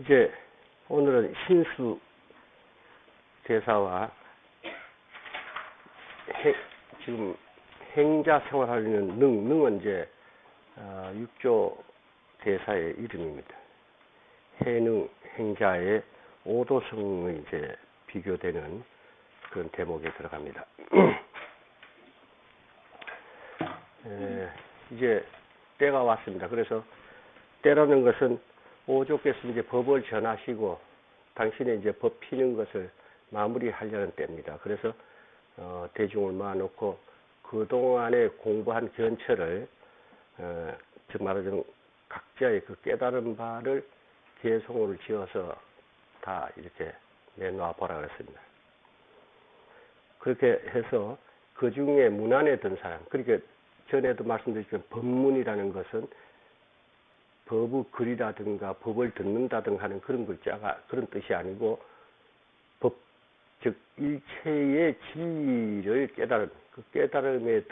이제 오늘은 신수 대사와 지금 행자 생활하려는 능은 이제 육조 대사의 이름입니다. 해능, 행자의 오도성의 이제 비교되는 그런 대목에 들어갑니다. 이제 때가 왔습니다. 그래서 때라는 것은 오조께서 이제 법을 전하시고 당신의 이제 법 피는 것을 마무리하려는 때입니다. 그래서 대중을 모아놓고 그동안에 공부한 견처를 즉 말하자면 각자의 그 깨달은 바를 개송을 지어서 다 이렇게 내놓아 보라 그랬습니다. 그렇게 해서 그 중에 문안에 든 사람, 그러니까 전에도 말씀드렸지만 법문이라는 것은 법의 글이라든가 법을 듣는다든가 하는 그런 글자가 그런 뜻이 아니고 법, 즉 일체의 진리를 깨달은 그 깨달음에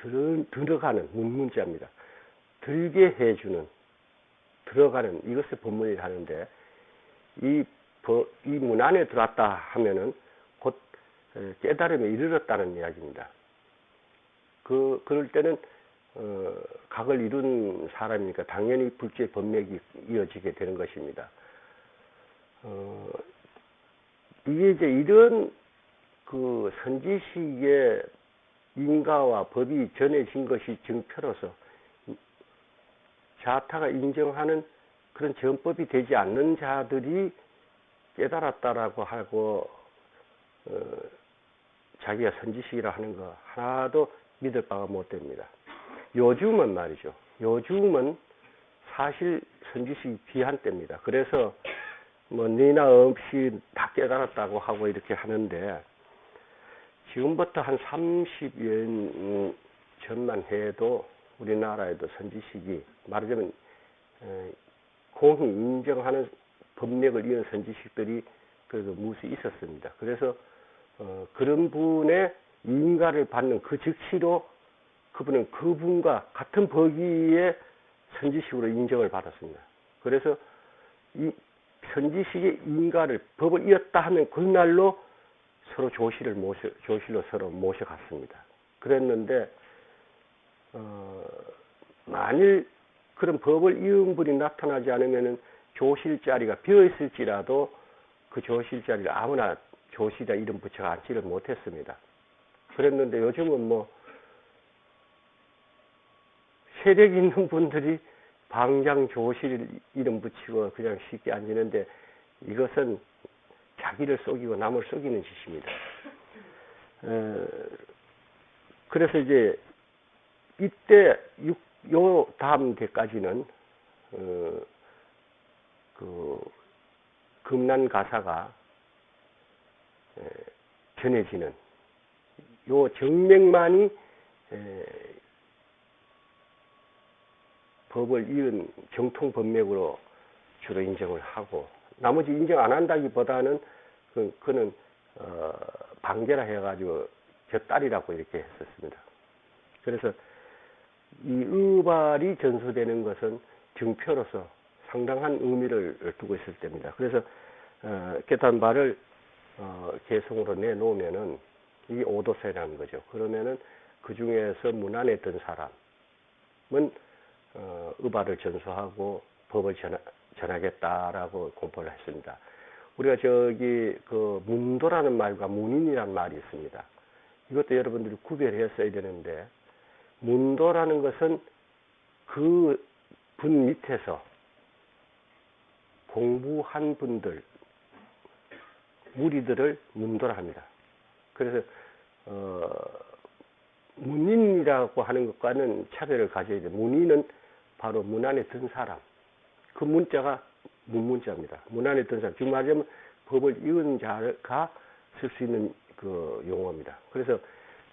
들어가는 문문자입니다. 들게 해주는 들어가는 이것을 법문이라 하는데 이 문 안에 들어왔다 하면은 곧 깨달음에 이르렀다는 이야기입니다. 그럴 때는 각을 이룬 사람이니까 당연히 불제 법맥이 이어지게 되는 것입니다. 이게 이제 이런 그 선지식의 인가와 법이 전해진 것이 증표로서 자타가 인정하는 그런 전법이 되지 않는 자들이 깨달았다라고 하고 자기가 선지식이라 하는 거 하나도 믿을 바가 못 됩니다. 요즘은 말이죠. 요즘은 사실 선지식이 귀한 때입니다. 그래서 뭐 니나 없이 다 깨달았다고 하고 이렇게 하는데 지금부터 한 30여 전만 해도 우리나라에도 선지식이 말하자면 공히 인정하는 법맥을 이은 선지식들이 그래도 무수히 있었습니다. 그래서 그런 분의 인가를 받는 그 즉시로 그분은 그분과 같은 법위의 선지식으로 인정을 받았습니다. 그래서 이 선지식의 인가를 법을 이었다 하면 그날로 서로 조실로 서로 모셔갔습니다. 그랬는데 만일 그런 법을 이은 분이 나타나지 않으면은 조실 자리가 비어 있을지라도 그 조실 자리를 아무나 조실자 이름 붙여 앉지를 못했습니다. 그랬는데 요즘은 뭐 세력 있는 분들이 방장 조실 이름 붙이고 그냥 쉽게 앉는데 이것은 자기를 속이고 남을 속이는 짓입니다. 그래서 이제 이때 요 다음 대까지는 그 금난 가사가 전해지는 요 정맥만이 법을 이은 정통 법맥으로 주로 인정을 하고 나머지 인정 안 한다기보다는 그는 방계라 해가지고 저 딸이라고 이렇게 했었습니다. 그래서 이 의발이 전수되는 것은 증표로서 상당한 의미를 두고 있을 때입니다. 그래서 깨달은 바를 개성으로 내놓으면은 이 오도세라는 거죠. 그러면은 그 중에서 문안에 든 사람은 의발을 전수하고 법을 전하겠다라고 공포를 했습니다. 우리가 저기 그 문도라는 말과 문인이라는 말이 있습니다. 이것도 여러분들이 구별했어야 되는데 문도라는 것은 그 분 밑에서 공부한 분들 무리들을 문도라 합니다. 그래서 문인이라고 하는 것과는 차별을 가져야 돼요. 문인은 바로 문 안에 든 사람. 그 문자가 문문자입니다. 문 안에 든 사람. 지금 말하자면 법을 이은 자가 쓸 수 있는 그 용어입니다. 그래서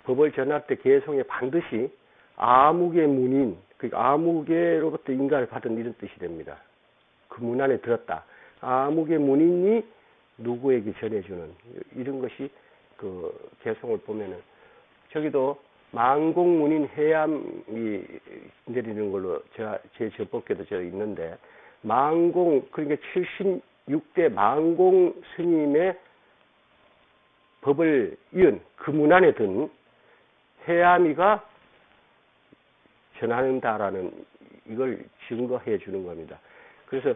법을 전할 때 개송에 반드시 아무개 문인, 그러니까 아무개로부터 인가를 받은 이런 뜻이 됩니다. 그 문 안에 들었다. 아무개 문인이 누구에게 전해주는 이런 것이 그 개송을 보면은 저기도 망공문인 해암이 내리는 걸로 제 전법계도 저 있는데 망공 그러니까 6대 만공 스님의 법을 이은 그 문안에 든 해암이가 전한다라는 이걸 증거해 주는 겁니다. 그래서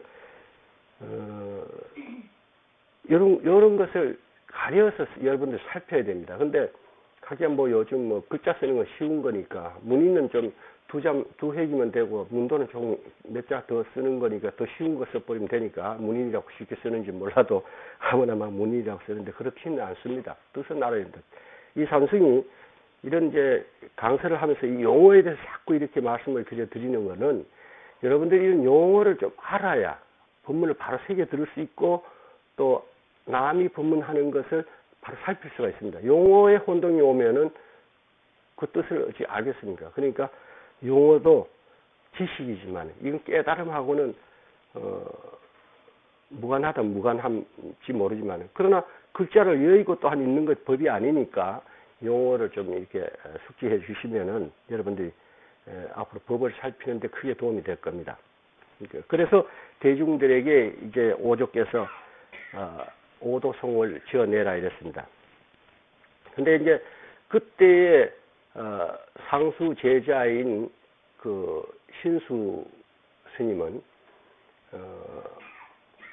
이런 것을 가려서 여러분들 살펴야 됩니다. 근데 하기야 뭐 요즘 뭐 글자 쓰는 건 쉬운 거니까 문의는 좀 두 회기면 되고 문도는 좀 몇 자 더 쓰는 거니까 더 쉬운 거 써버리면 되니까 문인이라고 쉽게 쓰는지 몰라도 아무나 막 문인이라고 쓰는데 그렇지는 않습니다. 뜻은 알아야 됩니다. 이 삼승이 이런 이제 강서를 하면서 이 용어에 대해서 자꾸 이렇게 말씀을 드리는 거는 여러분들이 이런 용어를 좀 알아야 법문을 바로 새겨 들을 수 있고 또 남이 법문하는 것을 바로 살필 수가 있습니다. 용어에 혼동이 오면은 그 뜻을 어찌 알겠습니까? 그러니까 용어도 지식이지만 이건 깨달음하고는 무관함지 모르지만 그러나 글자를 여의고 또한 있는 것 법이 아니니까 용어를 좀 이렇게 숙지해 주시면은 여러분들이 앞으로 법을 살피는데 크게 도움이 될 겁니다. 그래서 대중들에게 이제 오조께서 오도송을 지어내라 이랬습니다. 근데 이제 그때의 상수 제자인 그 신수 스님은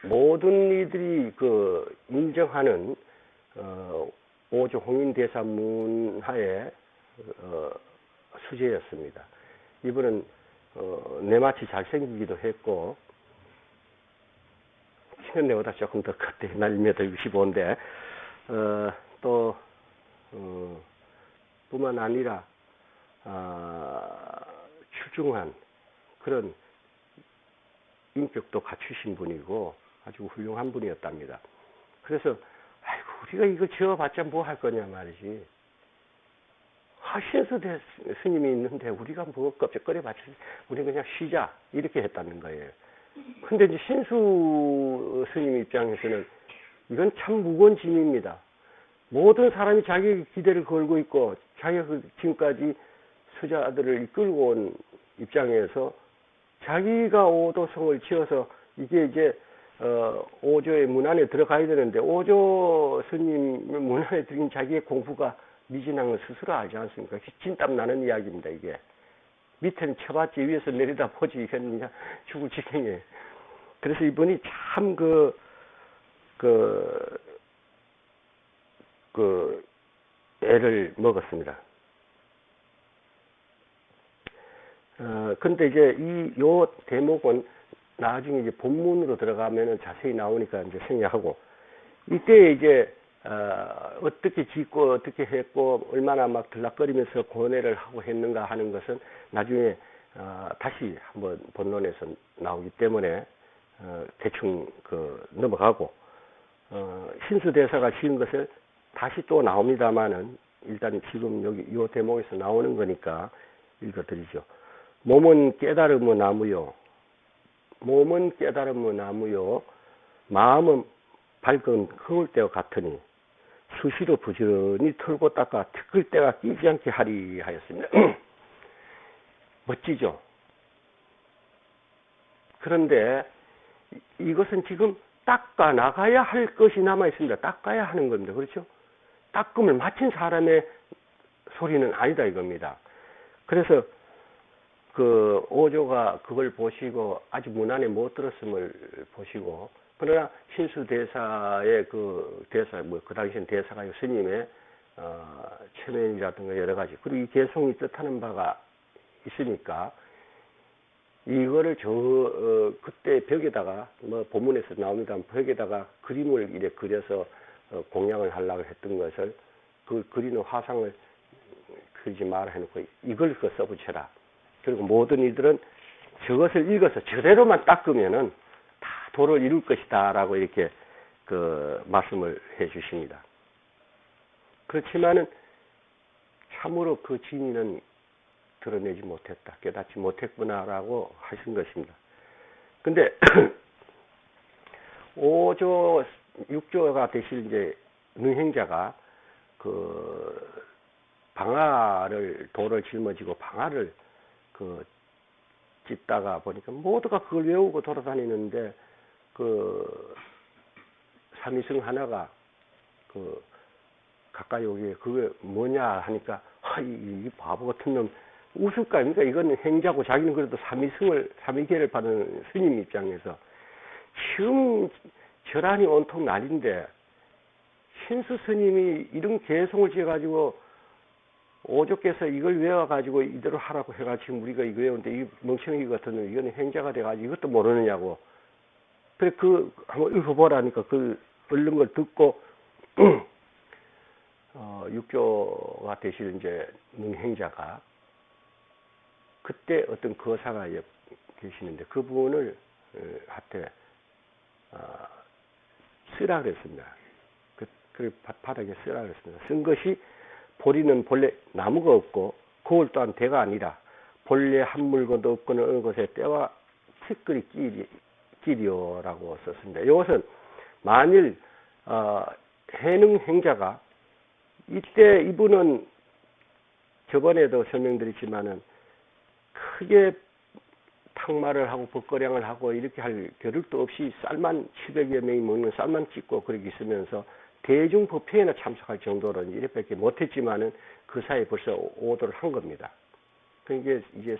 모든 이들이 그 인정하는 오조 홍인대사문하의 수제였습니다. 이분은 내마치 잘생기기도 했고 키는 내보다 조금 더 컸대. 날 1m 65인데 또 뿐만 아니라 출중한 그런 인격도 갖추신 분이고 아주 훌륭한 분이었답니다. 그래서 아이고 우리가 이거 지어봤자 뭐 할 거냐 말이지. 신수 스님이 있는데 우리가 뭐 껍적거려봤자 우리 그냥 쉬자 이렇게 했다는 거예요. 근데 이제 신수 스님 입장에서는 이건 참 무거운 짐입니다. 모든 사람이 자기 기대를 걸고 있고 자기가 지금까지 수자들을 이끌고 온 입장에서 자기가 오도성을 지어서 이게 이제 오조의 문안에 들어가야 되는데 오조 스님 문안에 들인 자기의 공부가 미진한 걸 스스로 알지 않습니까? 진땀 나는 이야기입니다. 이게 밑에는 쳐봤지 위에서 내리다 보지 이건 그냥 죽을 지경이에요. 그래서 이분이 참 애를 먹었습니다. 근데 이제 요 대목은 나중에 이제 본문으로 들어가면은 자세히 나오니까 이제 생략하고, 이때 이제, 어떻게 짓고, 어떻게 했고, 얼마나 막 들락거리면서 고뇌를 하고 했는가 하는 것은 나중에, 다시 한번 본론에서 나오기 때문에, 대충 넘어가고, 신수대사가 지은 것을 다시 또 나옵니다만은, 일단 지금 여기 요 대목에서 나오는 거니까 읽어드리죠. 몸은 깨달음의 나무요. 몸은 깨달음의 나무요. 마음은 밝은 거울대와 같으니 수시로 부지런히 털고 닦아 티끌 때가 끼지 않게 하리 하였습니다. 멋지죠? 그런데 이것은 지금 닦아 나가야 할 것이 남아 있습니다. 닦아야 하는 겁니다. 그렇죠? 닦음을 마친 사람의 소리는 아니다 이겁니다. 그래서 오조가 그걸 보시고 아직 문안에 못 들었음을 보시고, 그러나 신수대사의 그 당시엔 대사가 스님의 체면이라든가 여러 가지, 그리고 이 개송이 뜻하는 바가 있으니까 이거를 그때 벽에다가 본문에서 나옵니다. 벽에다가 그림을 이렇게 그려서 공양을 하려고 했던 것을 그 그리는 화상을 그리지 마라 해놓고 이걸 써붙여라. 그리고 모든 이들은 저것을 읽어서 저대로만 닦으면은 다 도를 이룰 것이다 라고 이렇게 말씀을 해 주십니다. 그렇지만은 참으로 그 진의는 드러내지 못했다, 깨닫지 못했구나라고 하신 것입니다. 근데 5조, 6조가 되실 이제 능행자가 돌을 짊어지고 방아를 찢다가 보니까 모두가 그걸 외우고 돌아다니는데 삼위성 하나가 그 가까이 오기에 그게 뭐냐 하니까 이 바보 같은 놈 웃을 거 아닙니까? 이거는 행자고 자기는 그래도 삼위계를 받은 스님 입장에서 지금 절안이 온통 난인데 신수 스님이 이런 개성을 지어가지고 오조께서 이걸 외워가지고 이대로 하라고 해가 지금 우리가 이거 외우는데 이 멍청이 같은 놈 이거는 행자가 돼가지고 이것도 모르느냐고. 그래 한번 읽어보라니까 그 얼른 걸 듣고 육교가 되실 이제 능행자가 그때 어떤 거사가 계시는데 그분을 한테 쓰라 그랬습니다. 그 바닥에 쓰라 그랬습니다. 쓴 것이 보리는 본래 나무가 없고 거울 또한 대가 아니라 본래 한 물건도 없거는 어느 곳에 때와 티끌이 끼리오라고 썼습니다. 이것은 만일 해능 행자가 이때 이분은 저번에도 설명드렸지만은 크게 탕마를 하고 벗거량을 하고 이렇게 할 겨를도 없이 쌀만 700여 명이 먹는 쌀만 찍고 그렇게 있으면서 대중법회에나 참석할 정도로 이렇게밖에 못했지만은 그 사이에 벌써 오도를 한 겁니다. 그게 이제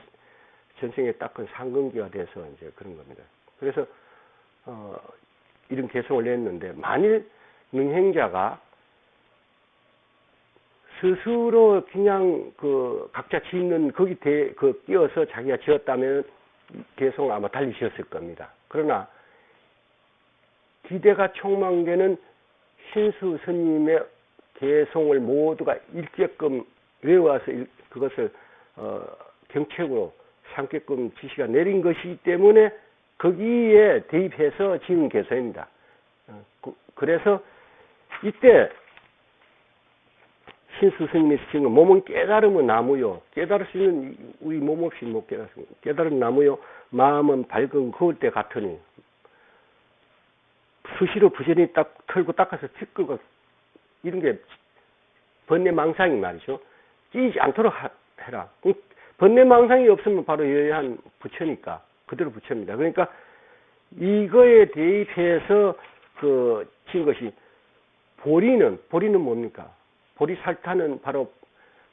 전생에 닦은 상근기가 돼서 이제 그런 겁니다. 그래서 이런 개성을 냈는데 만일 능행자가 스스로 그냥 그 각자 짓는 거기 끼어서 자기가 지었다면 개성을 아마 달리 지었을 겁니다. 그러나 기대가 촉망되는 신수 스님의 개성을 모두가 일제끔 외워서 그것을 경책으로 삼게끔 지시가 내린 것이기 때문에 거기에 대입해서 지은 개성입니다. 그래서 이때 신수 스님이 지은 몸은 깨달음은 나무요. 깨달을 수 있는 우리 몸 없이 못 깨달습니다. 깨달은 나무요. 마음은 밝은 거울대 같으니 수시로 부지런히 털고 닦아서 티끌과 이런 게 번뇌망상이 말이죠. 끼지 않도록 해라. 번뇌망상이 없으면 바로 여한 부처니까 그대로 부처입니다. 그러니까 이거에 대입해서 진 것이 보리는 뭡니까? 보리살타는 바로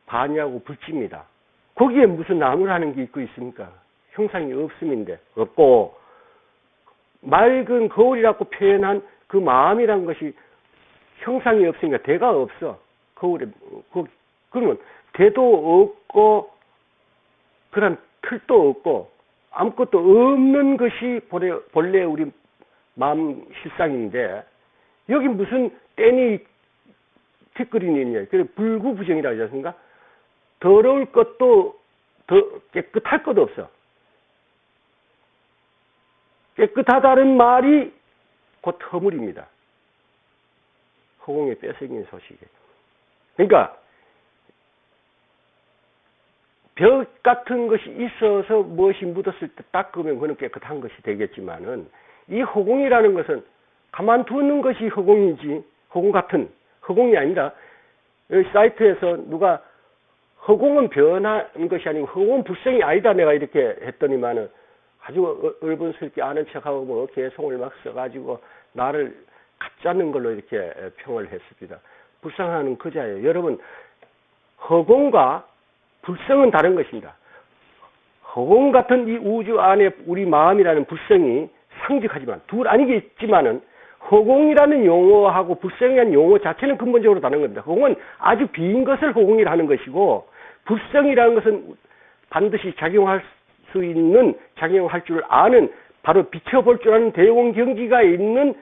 반야고 불지입니다. 거기에 무슨 나무라는 게 있고 있습니까? 형상이 없음인데 없고 맑은 거울이라고 표현한 그 마음이란 것이 형상이 없으니까 대가 없어. 거울에 그러면 대도 없고 그런 틀도 없고 아무것도 없는 것이 본래 우리 마음 실상인데 여기 무슨 떼니 티끌이 있냐. 그래 불구부정이라고 하지 않습니까? 더러울 것도 깨끗할 것도 없어. 깨끗하다는 말이 곧 허물입니다. 허공에 뺏어긴 소식이에요. 그러니까 벽 같은 것이 있어서 무엇이 묻었을 때 닦으면 그는 깨끗한 것이 되겠지만은 이 허공이라는 것은 가만두는 것이 허공이지 허공 같은 허공이 아니라 여기 사이트에서 누가 허공은 변한 것이 아니고 허공은 불성이 아니다 내가 이렇게 했더니만은 아주 얼분스럽게 아는 척하고 뭐 개성을 막 써가지고 나를 가짜는 걸로 이렇게 평을 했습니다. 불쌍하는 그자예요. 여러분 허공과 불성은 다른 것입니다. 허공 같은 이 우주 안에 우리 마음이라는 불성이 상직하지만 둘 아니겠지만은 허공이라는 용어하고 불성이라는 용어 자체는 근본적으로 다른 겁니다. 허공은 아주 빈 것을 허공이라 하는 것이고 불성이라는 것은 반드시 작용할 수 있는 작용할 줄 아는 바로 비춰볼 줄 아는 대용 경지가 있는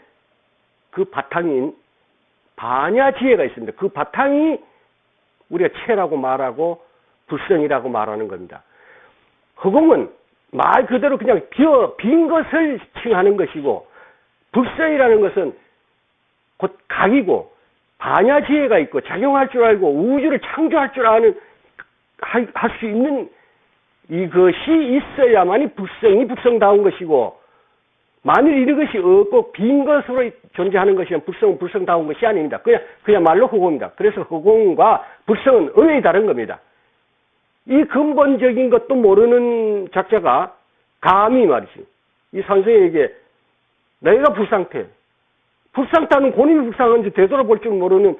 그 바탕인 반야지혜가 있습니다. 그 바탕이 우리가 체라고 말하고 불성이라고 말하는 겁니다. 허공은 말 그대로 그냥 빈 것을 칭하는 것이고 불성이라는 것은 곧 각이고 반야지혜가 있고 작용할 줄 알고 우주를 창조할 줄 아는 할 수 있는 이것이 있어야만이 불성이 불성다운 것이고 만일 이런 것이 없고 빈 것으로 존재하는 것이면 불성은 불성다운 것이 아닙니다. 그야말로 허공입니다. 그래서 허공과 불성은 은연히 다른 겁니다. 이 근본적인 것도 모르는 작자가 감히 말이지 이 선생에게 너희가 불상태 불상타는 본인이 불쌍한지 되돌아볼 줄 모르는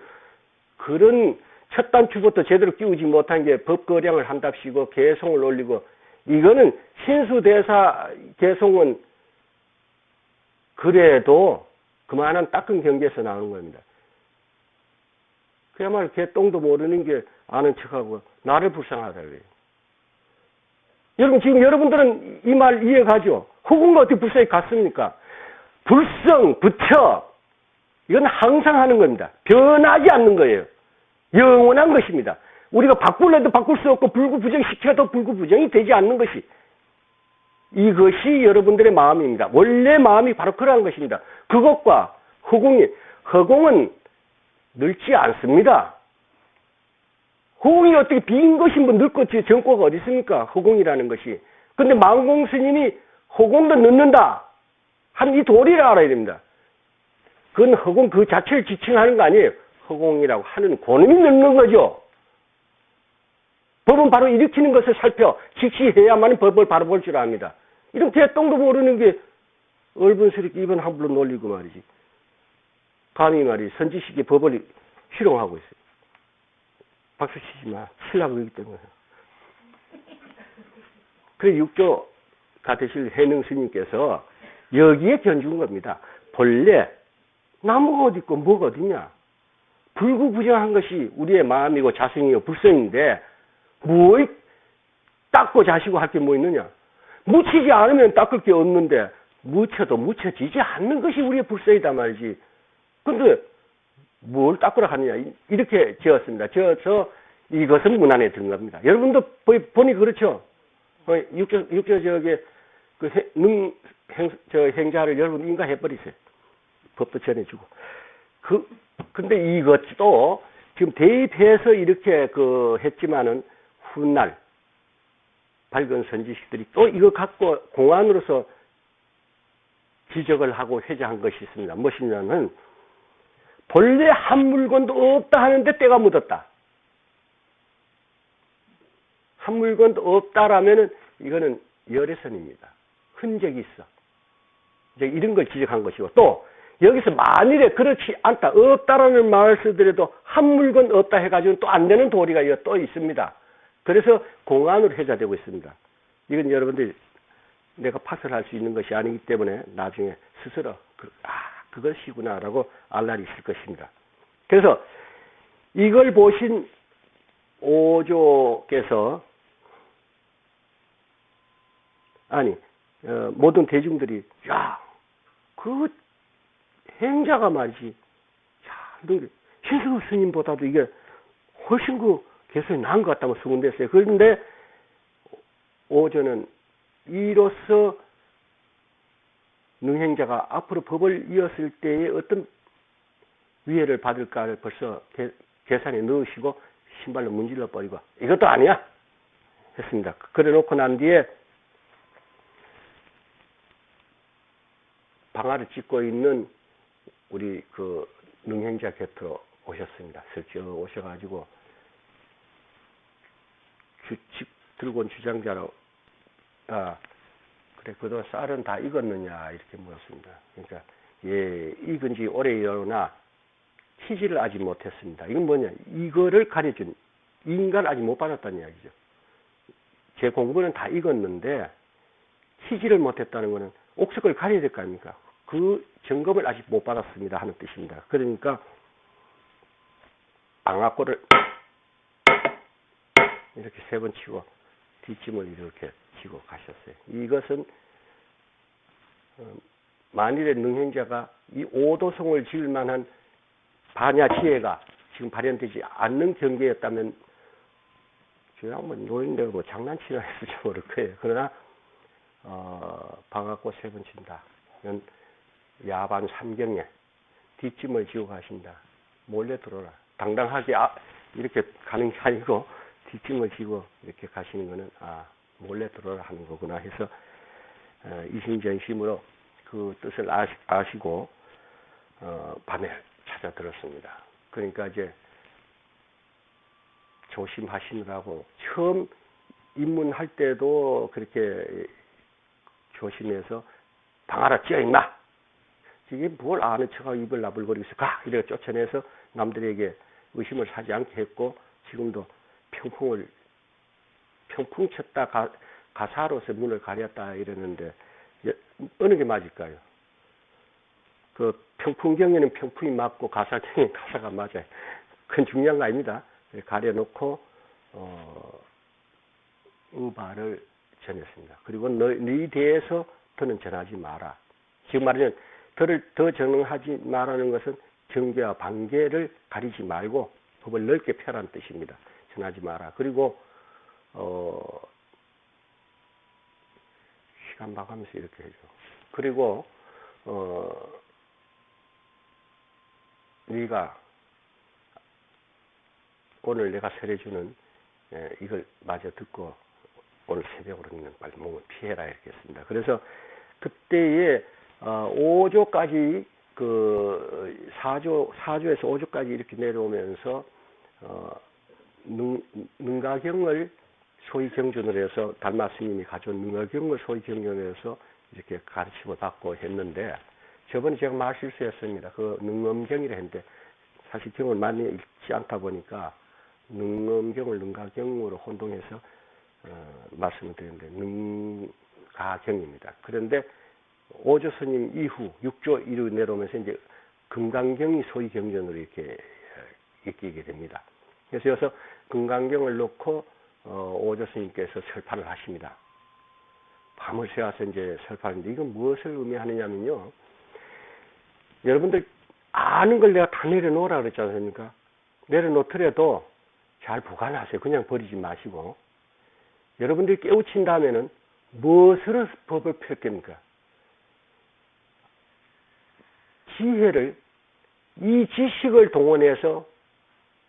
그런 첫 단추부터 제대로 끼우지 못한 게 법거량을 한답시고 개송을 올리고, 이거는 신수대사 개송은 그래도 그만한 닦은 경계에서 나오는 겁니다. 그야말로 개똥도 모르는 게 아는 척하고 나를 불쌍하다 그래요. 여러분, 지금 여러분들은 이 말 이해가죠? 허공가 어떻게 불쌍히 갔습니까? 불성, 부처, 이건 항상 하는 겁니다. 변하지 않는 거예요. 영원한 것입니다. 우리가 바꿀래도 바꿀 수 없고 불구부정시켜도 불구부정이 되지 않는 것이, 이것이 여러분들의 마음입니다. 원래 마음이 바로 그러한 것입니다. 그것과 허공은 늙지 않습니다. 허공이 어떻게 빈 것이 뭐 늙었지 정과가 어디 있습니까? 허공이라는 것이. 근데 망공 스님이 허공도 늙는다 한 이 도리를 알아야 됩니다. 그건 허공 그 자체를 지칭하는 거 아니에요. 허공이라고 하는 고놈이 늙는 거죠. 법은 바로 일으키는 것을 살펴 직시해야만 법을 바로 볼 줄 압니다. 이런 개똥도 모르는 게 얼분스럽게 입은 함부로 놀리고 말이지. 감히 말이 선지식의 법을 희롱하고 있어요. 박수 치지 마. 치려고 그러기 때문에. 그래서 육조가 되실 해능 스님께서 여기에 견준 겁니다. 본래 나무가 어디 있고 뭐가 어디냐. 불구부정한 것이 우리의 마음이고 자성이고 불성인데 뭘 닦고 자시고 할 게 뭐 있느냐. 묻히지 않으면 닦을 게 없는데 묻혀도 묻혀지지 않는 것이 우리의 불성이다 말이지. 근데 뭘 닦으라 하느냐. 이렇게 지었습니다. 지어서 이것은 문안에 든 겁니다. 여러분도 보니 그렇죠. 육조 저게 행자를 여러분 인가해버리세요. 법도 전해주고. 근데 이것도 지금 대입해서 이렇게 했지만은 훗날 밝은 선지식들이 또 이거 갖고 공안으로서 지적을 하고 회자한 것이 있습니다. 무엇이냐면 본래 한 물건도 없다 하는데 때가 묻었다. 한 물건도 없다라면은 이거는 열애선입니다. 흔적이 있어. 이제 이런 걸 지적한 것이고, 또 여기서 만일에 그렇지 않다, 없다라는 말을 쓰더라도 한 물건 없다 해가지고 또 안 되는 도리가 또 있습니다. 그래서 공안으로 회자되고 있습니다. 이건 여러분들이 내가 파설할 수 있는 것이 아니기 때문에 나중에 스스로 그것이구나라고 알 날이 있을 것입니다. 그래서 이걸 보신 오조께서 모든 대중들이 그 행자가 말이지, 신승 스님보다도 이게 훨씬 개성이 나은 것 같다고 소문됐어요. 그런데 오조는 이로써 능행자가 앞으로 법을 이었을 때에 어떤 위해를 받을까를 벌써 계산에 넣으시고 신발로 문질러 버리고 이것도 아니야 했습니다. 그래 놓고 난 뒤에 방아를 찍고 있는 우리 능행자 곁으로 오셨습니다. 슬쩍 오셔가지고 들고 온 주장자로 그래 그동안 쌀은 다 익었느냐 이렇게 물었습니다. 그러니까 익은 지 오래여나 키지를 아직 못했습니다. 이건 뭐냐, 이거를 가려준 인가를 아직 못 받았다는 이야기죠. 제 공부는 다 익었는데 키지를 못했다는 것은 옥석을 가려야 될 거 아닙니까? 그 점검을 아직 못 받았습니다 하는 뜻입니다. 그러니까 방아골을 이렇게 3번 치고 뒷짐을 이렇게 치고 가셨어요. 이것은 만일에 능행자가 이 오도성을 지을 만한 반야 지혜가 지금 발현되지 않는 경계였다면 그냥 노인네가 장난치나 했을지 모를 거예요. 그러나 방아골 3번 친다. 야반 3경에 뒷짐을 지고 가신다. 몰래 들어라. 당당하게 이렇게 가는 게 아니고 뒷짐을 지고 이렇게 가시는 거는 몰래 들어라 하는 거구나 해서 이심전심으로 그 뜻을 아시고 밤에 찾아 들었습니다. 그러니까 이제 조심하시느라고 처음 입문할 때도 그렇게 조심해서 방아라 찌어 임마, 이게 뭘 아는 척하고 입을 나불거리고 있어. 가! 이래 쫓아내서 남들에게 의심을 사지 않게 했고, 지금도 평풍 쳤다 가사로서 문을 가렸다 이러는데, 어느 게 맞을까요? 그 평풍경에는 평풍이 맞고 가사경에는 가사가 맞아요. 그건 중요한 거 아닙니다. 가려놓고 우발을 전했습니다. 그리고 너희 대해서 더는 전하지 마라. 지금 말하면 더 전하지 말라는 것은 정계와 반계를 가리지 말고 법을 넓게 펴라는 뜻입니다. 전하지 마라. 그리고 시간 봐가면서 이렇게 해줘. 그리고 네가 오늘 내가 설해주는 이걸 마저 듣고 오늘 새벽으로는 빨리 몸을 피해라 이렇게 했습니다. 그래서 그때에 5조까지 그 4조에서 5조까지 이렇게 내려오면서 능가경을 소위 경전을 해서 달마 스님이 가져온 능가경을 소위 경전을 해서 이렇게 가르침을 받고 했는데, 저번에 제가 말 실수했습니다. 그 능엄경이라 했는데 사실 경을 많이 읽지 않다 보니까 능엄경을 능가경으로 혼동해서 말씀을 드렸는데 능가경입니다. 그런데 5조 스님 이후 6조 이후 내려오면서 이제 금강경이 소위 경전으로 이렇게 읽히게 됩니다. 그래서 여기서 금강경을 놓고 5조 스님께서 설파를 하십니다. 밤을 새워서 이제 설파하는데, 이건 무엇을 의미하느냐면요, 여러분들 아는 걸 내가 다 내려놓으라 그랬지 않습니까? 내려놓더라도 잘 보관하세요. 그냥 버리지 마시고. 여러분들이 깨우친 다음에는 무엇으로 법을 펼겁니까? 지혜를, 이 지식을 동원해서,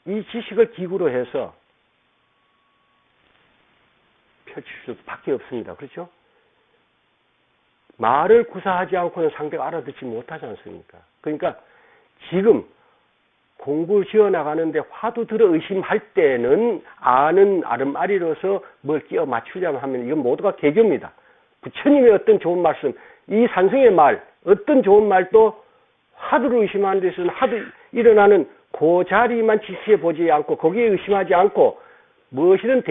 이 지식을 기구로 해서 펼칠 수밖에 없습니다. 그렇죠? 말을 구사하지 않고는 상대가 알아듣지 못하지 않습니까? 그러니까 지금 공부 지어나가는데 화두 들어 의심할 때는 아는 아름아리로서 뭘 끼워 맞추자면 하면 이건 모두가 개교입니다. 부처님의 어떤 좋은 말씀, 이 산성의 말, 어떤 좋은 말도 화두를 의심하는 데서는 화두 일어나는 그 자리만 지시해 보지 않고 거기에 의심하지 않고 무엇이든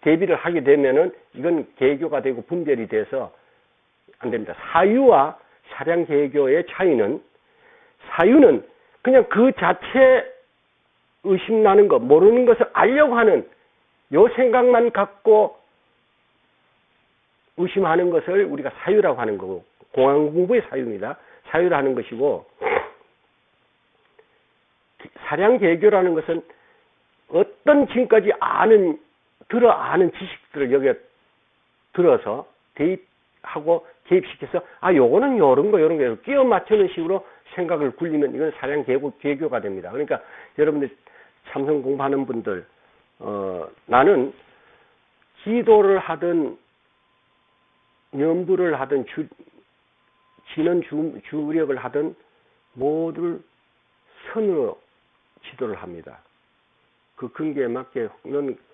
대비를 하게 되면은 이건 개교가 되고 분별이 돼서 안 됩니다. 사유와 사량개교의 차이는, 사유는 그냥 그 자체 의심나는 것, 모르는 것을 알려고 하는 요 생각만 갖고 의심하는 것을 우리가 사유라고 하는 거고, 공안공부의 사유입니다. 사유를 하는 것이고, 사량개교라는 것은 어떤 지금까지 아는 지식들을 여기에 들어서 대입하고 개입시켜서, 요거는 요런 거 끼워 맞추는 식으로 생각을 굴리면 이건 사량개교가 됩니다. 그러니까 여러분들 참선 공부하는 분들, 나는 기도를 하든 연부를 하든 지는 주력을 하든 모두 선으로 지도를 합니다. 그 근기에 맞게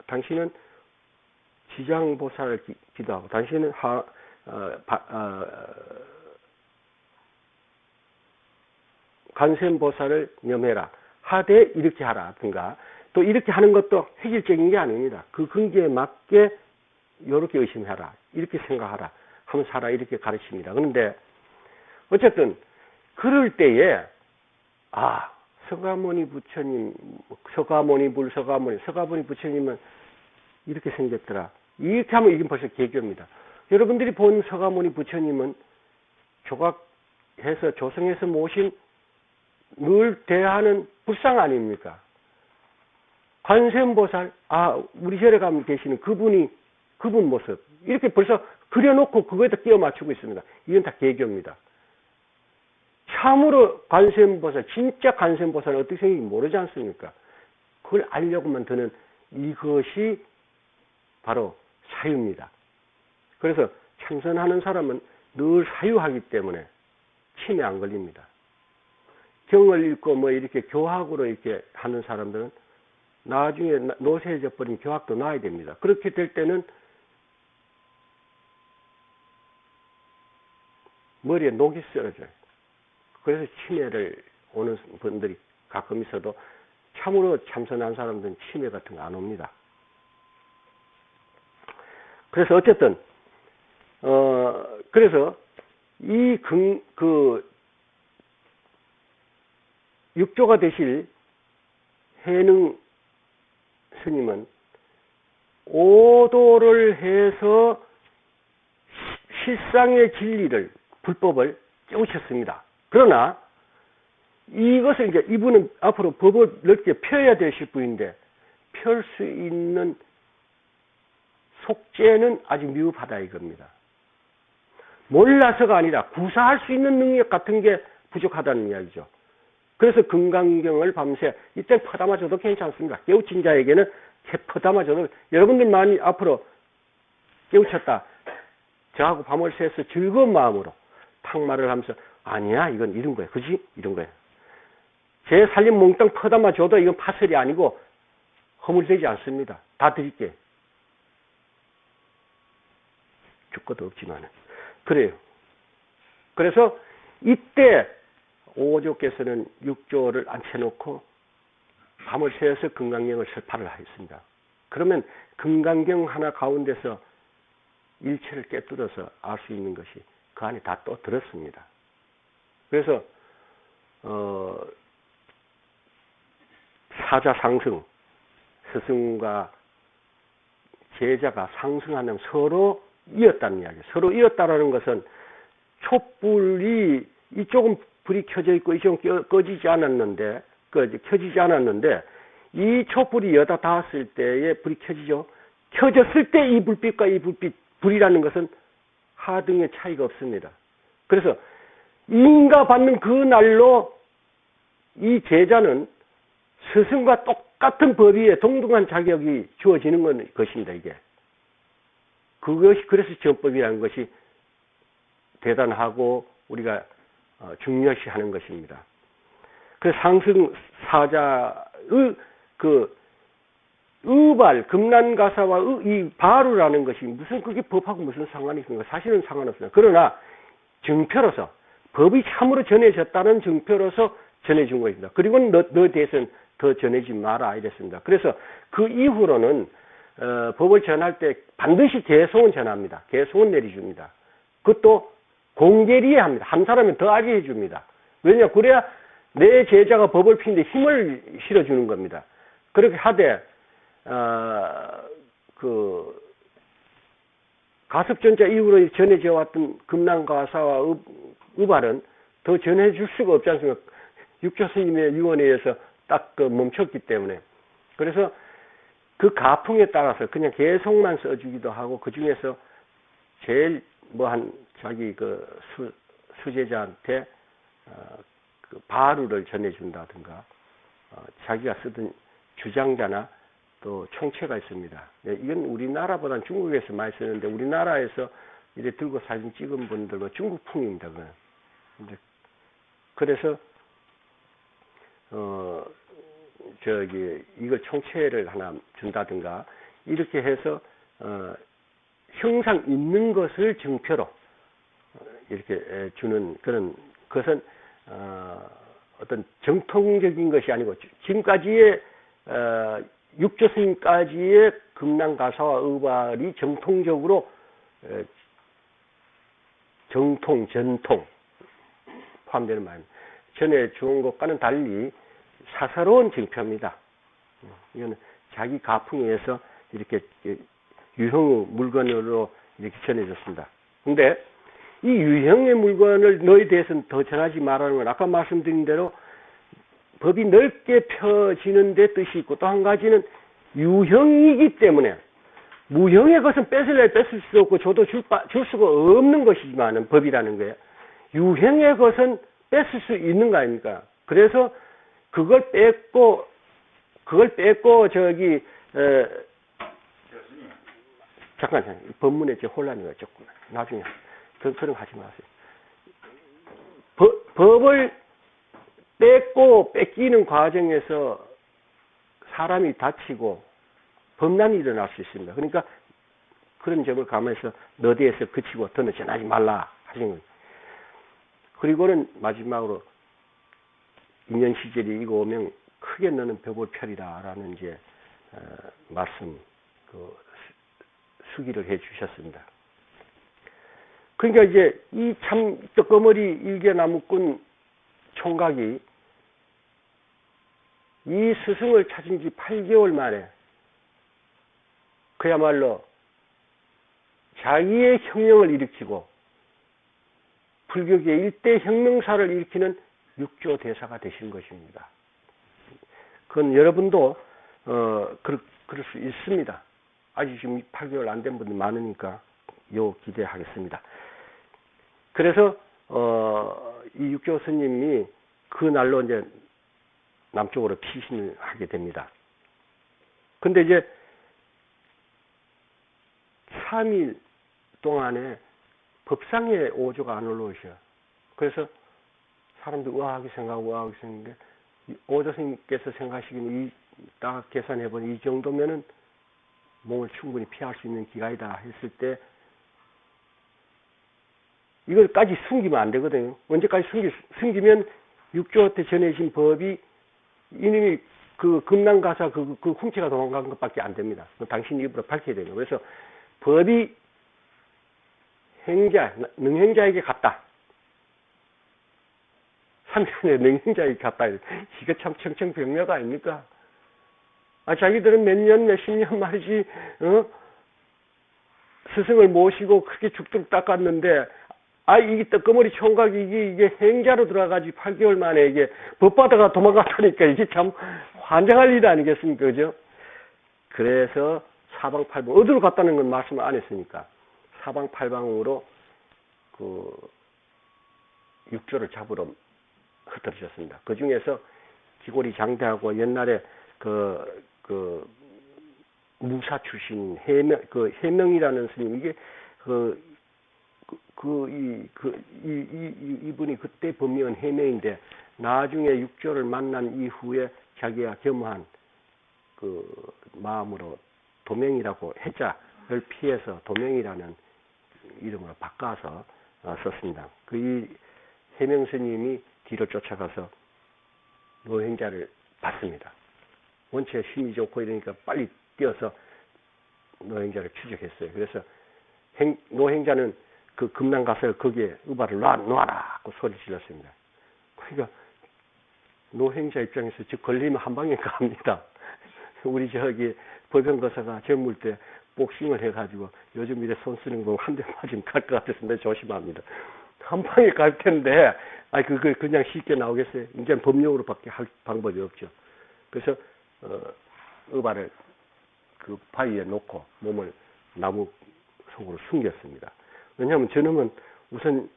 당신은 지장보살을 기도하고, 당신은 관세음보살을 염해라 하되 이렇게 하라든가, 또 이렇게 하는 것도 획일적인 게 아닙니다. 그 근기에 맞게 이렇게 의심해라, 이렇게 생각하라, 하면서 하라, 이렇게 가르칩니다. 그런데 어쨌든 그럴 때에 서가모니 부처님, 서가모니 부처님은 이렇게 생겼더라, 이렇게 하면 이게 벌써 개교입니다. 여러분들이 본 서가모니 부처님은 조각해서 조성해서 모신 늘 대하는 불상 아닙니까? 관세음보살, 우리 절에 가면 계시는 그분 모습, 이렇게 벌써 그려놓고 그거에다 끼워 맞추고 있습니다. 이건 다 개교입니다. 참으로 관세음보살, 진짜 관세음보살은 어떻게 생긴지 모르지 않습니까? 그걸 알려고만 드는 이것이 바로 사유입니다. 그래서 참선하는 사람은 늘 사유하기 때문에 침에 안 걸립니다. 경을 읽고 이렇게 교학으로 이렇게 하는 사람들은 나중에 노쇠해져 버린 교학도 놔야 됩니다. 그렇게 될 때는 머리에 녹이 쓰러져요. 그래서 침해를 오는 분들이 가끔 있어도 참으로 참선한 사람들은 침해 같은 거 안 옵니다. 그래서 어쨌든 그래서 이 육조가 되실 해능 스님은 오도를 해서 실상의 진리를, 불법을 깨우쳤습니다. 그러나 이것을 이제 이분은 앞으로 법을 넓게 펴야 되실 분인데 펼 수 있는 속죄는 아주 미흡하다 이겁니다. 몰라서가 아니라 구사할 수 있는 능력 같은 게 부족하다는 이야기죠. 그래서 금강경을 밤새 이때 퍼담아줘도 괜찮습니다. 깨우친 자에게는 퍼담아줘도, 여러분들 많이 앞으로 깨우쳤다, 저하고 밤을 새서 즐거운 마음으로 탁말을 하면서 아니야 이건 이런 거야, 그지? 이런 거야. 제 살림 몽땅 퍼담아줘도 이건 파설이 아니고 허물되지 않습니다. 다 드릴게. 줄 것도 없지만 그래요. 그래서 이때 오조께서는 육조를 앉혀놓고 밤을 새어서 금강경을 설파를 하였습니다. 그러면 금강경 하나 가운데서 일체를 깨뚫어서 알 수 있는 것이 그 안에 다 또 들었습니다. 그래서 사자 상승, 스승과 제자가 상승하면 서로 이었다는 이야기. 서로 이었다라는 것은 촛불이 이쪽은 불이 켜져 있고 이쪽은 켜지지 않았는데 이 촛불이 여다 닿았을 때에 불이 켜지죠. 켜졌을 때 이 불빛과 이 불이라는 것은 하등의 차이가 없습니다. 그래서 인가 받는 그 날로 이 제자는 스승과 똑같은 법위에 동등한 자격이 주어지는 것입니다. 이게 그것이 그래서 정법이라는 것이 대단하고 우리가 중요시하는 것입니다. 그 상승 사자의 그 의발, 금난가사와 이 바루라는 것이 무슨 그게 법하고 무슨 상관이 있습니까? 사실은 상관없습니다. 그러나 증표로서 법이 참으로 전해졌다는 증표로서 전해준 것입니다. 그리고 너에 대해서는 더 전해지 마라 이랬습니다. 그래서 그 이후로는 법을 전할 때 반드시 개송은 전합니다. 개송은 내려줍니다. 그것도 공개리에 합니다. 한 사람은 더 알게 해줍니다. 왜냐? 그래야 내 제자가 법을 피는데 힘을 실어주는 겁니다. 그렇게 하되 가섭전자 이후로 전해져 왔던 금난가사와 의발은 더 전해줄 수가 없지 않습니까? 육조스님의 유언에 딱 멈췄기 때문에. 그래서 그 가풍에 따라서 그냥 개성만 써주기도 하고, 그 중에서 제일 자기 수제자한테 그 바루를 전해준다든가, 자기가 쓰던 주장자나 또 총체가 있습니다. 이건 우리나라보다는 중국에서 많이 쓰는데, 우리나라에서 이래 들고 사진 찍은 분들은 중국풍입니다. 그래서 이걸 총체를 하나 준다든가, 이렇게 해서 형상 있는 것을 증표로 이렇게 주는 그런 것은 어떤 정통적인 것이 아니고, 지금까지의 육조스님까지의 금난가사와 의발이 정통적으로 정통, 전통 포함되는 말입니다. 전에 주온 것과는 달리 사사로운 증표입니다. 이거는 자기 가풍에 의해서 이렇게 유형의 물건으로 이렇게 전해졌습니다. 근데 이 유형의 물건을 너에 대해서는 더 전하지 말라는 건 아까 말씀드린 대로 법이 넓게 펴지는 데 뜻이 있고, 또 한 가지는 유형이기 때문에 무형의 것은 뺏을 수 없고 줘도 줄 수가 없는 것이지만 법이라는 거예요. 유형의 것은 뺏을 수 있는 거 아닙니까? 그래서 그걸 뺏고 잠깐 법문에 혼란이 조금 나중에 그런 거 하지 마세요. 법을 뺏기는 과정에서 사람이 다치고 범난이 일어날 수 있습니다. 그러니까 그런 점을 감안해서 너대에서 그치고 더는 전하지 말라 하시는 거예요. 그리고는 마지막으로 인연 시절이 이거 오면 크게 너는 벽을 펴리라라는 이제 말씀 수기를 해 주셨습니다. 그러니까 이제 이 참 떡거머리 일개나무꾼 총각이 이 스승을 찾은 지 8개월 만에 그야말로 자기의 혁명을 일으키고 불교계의 일대 혁명사를 일으키는 육조 대사가 되신 것입니다. 그건 여러분도 그럴 수 있습니다. 아직 지금 8개월 안 된 분들 많으니까 기대하겠습니다. 그래서 이 육조 스님이 그 날로 이제 남쪽으로 피신을 하게 됩니다. 근데 이제 3일 동안에 법상에 오조가 안 올라오셔. 그래서 사람들 의아하게 생각하는데 오조 스님께서 생각하시기는 딱 계산해보니 이 정도면은 몸을 충분히 피할 수 있는 기간이다 했을 때 이걸까지 숨기면 안 되거든요. 언제까지 숨기면 육조한테 전해진 법이 이놈이 그 금난가사 그 훔치가 도망간 것밖에 안 됩니다. 당신 입으로 밝혀야 되는 거예요. 그래서 법이 능행자에게 갔다. 3년에 능행자에게 갔다. 이게 참 청천벽력 아닙니까? 자기들은 몇 년, 몇십 년 말이지, 스승을 모시고 크게 죽도록 닦았는데, 이게 떡거머리 총각이 이게 행자로 들어가가지고 8개월 만에 이게 법받아가 도망갔다니까 이게 참 환장할 일 아니겠습니까? 그죠? 그래서 사방팔방, 어디로 갔다는 건 말씀을 안 했으니까, 사방팔방으로 육조를 잡으러 흩어지셨습니다. 그 중에서 기골이 장대하고 옛날에 무사 출신 해명이라는 스님, 이게 이분이 그때 법명은 해명인데 나중에 육조를 만난 이후에 자기가 겸한 마음으로 도명이라고 해자를 피해서 도명이라는 이름으로 바꿔서 썼습니다. 이 해명 스님이 뒤를 쫓아가서 노행자를 봤습니다. 원체 힘이 좋고 이러니까 빨리 뛰어서 노행자를 추적했어요. 그래서 노행자는 그 금난가서 거기에 의발을 놔라고 소리 질렀습니다. 그러니까 노행자 입장에서 즉 걸리면 한 방에 갑니다. 우리 법연거사가 젊을 때 복싱을 해가지고 요즘 이래 손 쓰는 거 한 대 맞으면 갈 것 같아서 조심합니다. 한 방에 갈 텐데 그냥 쉽게 나오겠어요. 이제 법령으로밖에 할 방법이 없죠. 그래서 의발을 그 바위에 놓고 몸을 나무 속으로 숨겼습니다. 왜냐하면 저놈은 우선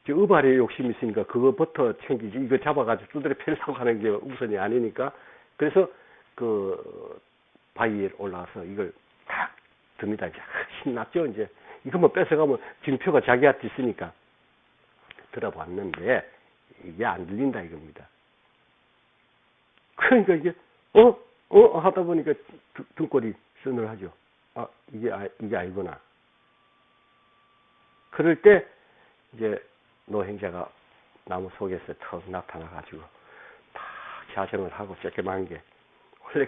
의발에 욕심이 있으니까 그거부터 챙기지 이거 잡아가지고 두드려 패려고 하는 게 우선이 아니니까 그래서 바위에 올라가서 이걸 탁 듭니다. 이제 신났죠. 이제 이것만 뺏어가면 증표가 자기한테 있으니까 들어봤는데 이게 안 들린다 이겁니다. 그러니까 이게 하다 보니까 등골이 서늘하죠. 이게 아니구나. 그럴 때 이제 노행자가 나무 속에서 턱 나타나가지고 다 자정을 하고 쬐끄만 게 원래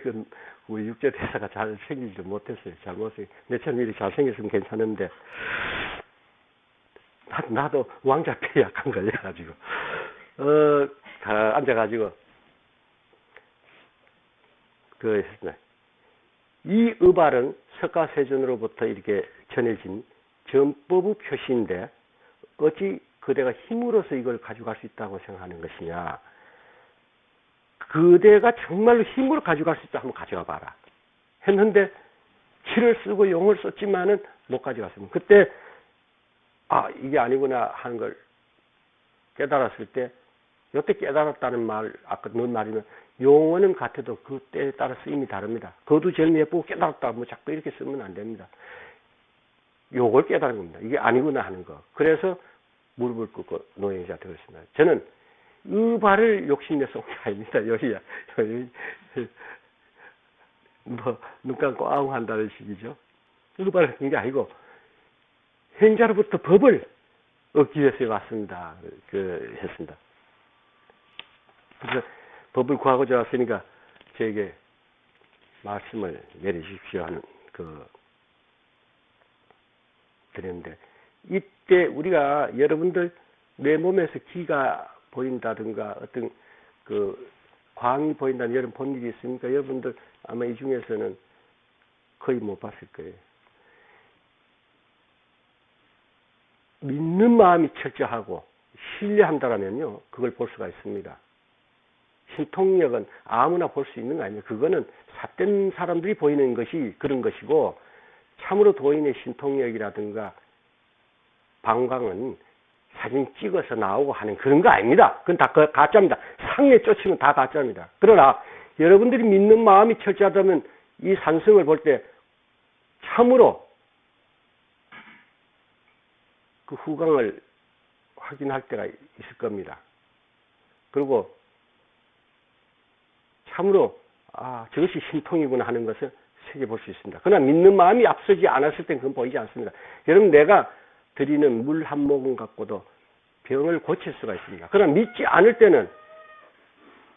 우리 육조 대사가 잘생기지도 못했어요. 잘못해. 내처럼 이렇게 잘생겼으면 괜찮은데 나도 왕자폐 약한 걸려가지고 다 앉아가지고 이 의발은 석가세존으로부터 이렇게 전해진 전법의 표시인데 어찌 그대가 힘으로서 이걸 가져갈 수 있다고 생각하는 것이냐. 그대가 정말로 힘으로 가져갈 수 있다 한번 가져가 봐라 했는데 치를 쓰고 용을 썼지만은 못 가져갔습니다. 그때 이게 아니구나 하는 걸 깨달았을 때 여태 깨달았다는 말 아까 넣은 말이면 용어는 같아도 그 때에 따라 쓰임이 다릅니다. 그것도 제일 예쁘고 깨달았다 뭐 자꾸 이렇게 쓰면 안 됩니다. 요걸 깨달은 겁니다. 이게 아니구나 하는 거. 그래서 무릎을 꿇고 노행자한테 그랬습니다. 저는 의발을 욕심내서 온 게 아닙니다. 여기야. 눈 감고 아웅 한다는 식이죠. 의발을 한 게 아니고 행자로부터 법을 얻기 위해서 왔습니다. 했습니다. 그래서 법을 구하고자 왔으니까 저에게 말씀을 내려주십시오 하는 드렸는데, 이때 우리가 여러분들 내 몸에서 기가 보인다든가 어떤 광이 보인다는 여러분 본 일이 있습니까? 여러분들 아마 이 중에서는 거의 못 봤을 거예요. 믿는 마음이 철저하고 신뢰한다라면요, 그걸 볼 수가 있습니다. 신통력은 아무나 볼 수 있는 거 아니에요. 그거는 삿된 사람들이 보이는 것이 그런 것이고, 참으로 도인의 신통력이라든가 방광은 사진 찍어서 나오고 하는 그런 거 아닙니다. 그건 다 가짜입니다. 상에 쫓으면 다 가짜입니다. 그러나 여러분들이 믿는 마음이 철저하다면 이 산성을 볼 때 참으로 그 후광을 확인할 때가 있을 겁니다. 그리고 참으로 저것이 신통이구나 하는 것을 새겨볼 수 있습니다. 그러나 믿는 마음이 앞서지 않았을 땐 그건 보이지 않습니다. 여러분, 내가 드리는 물 한 모금 갖고도 병을 고칠 수가 있습니다. 그러나 믿지 않을 때는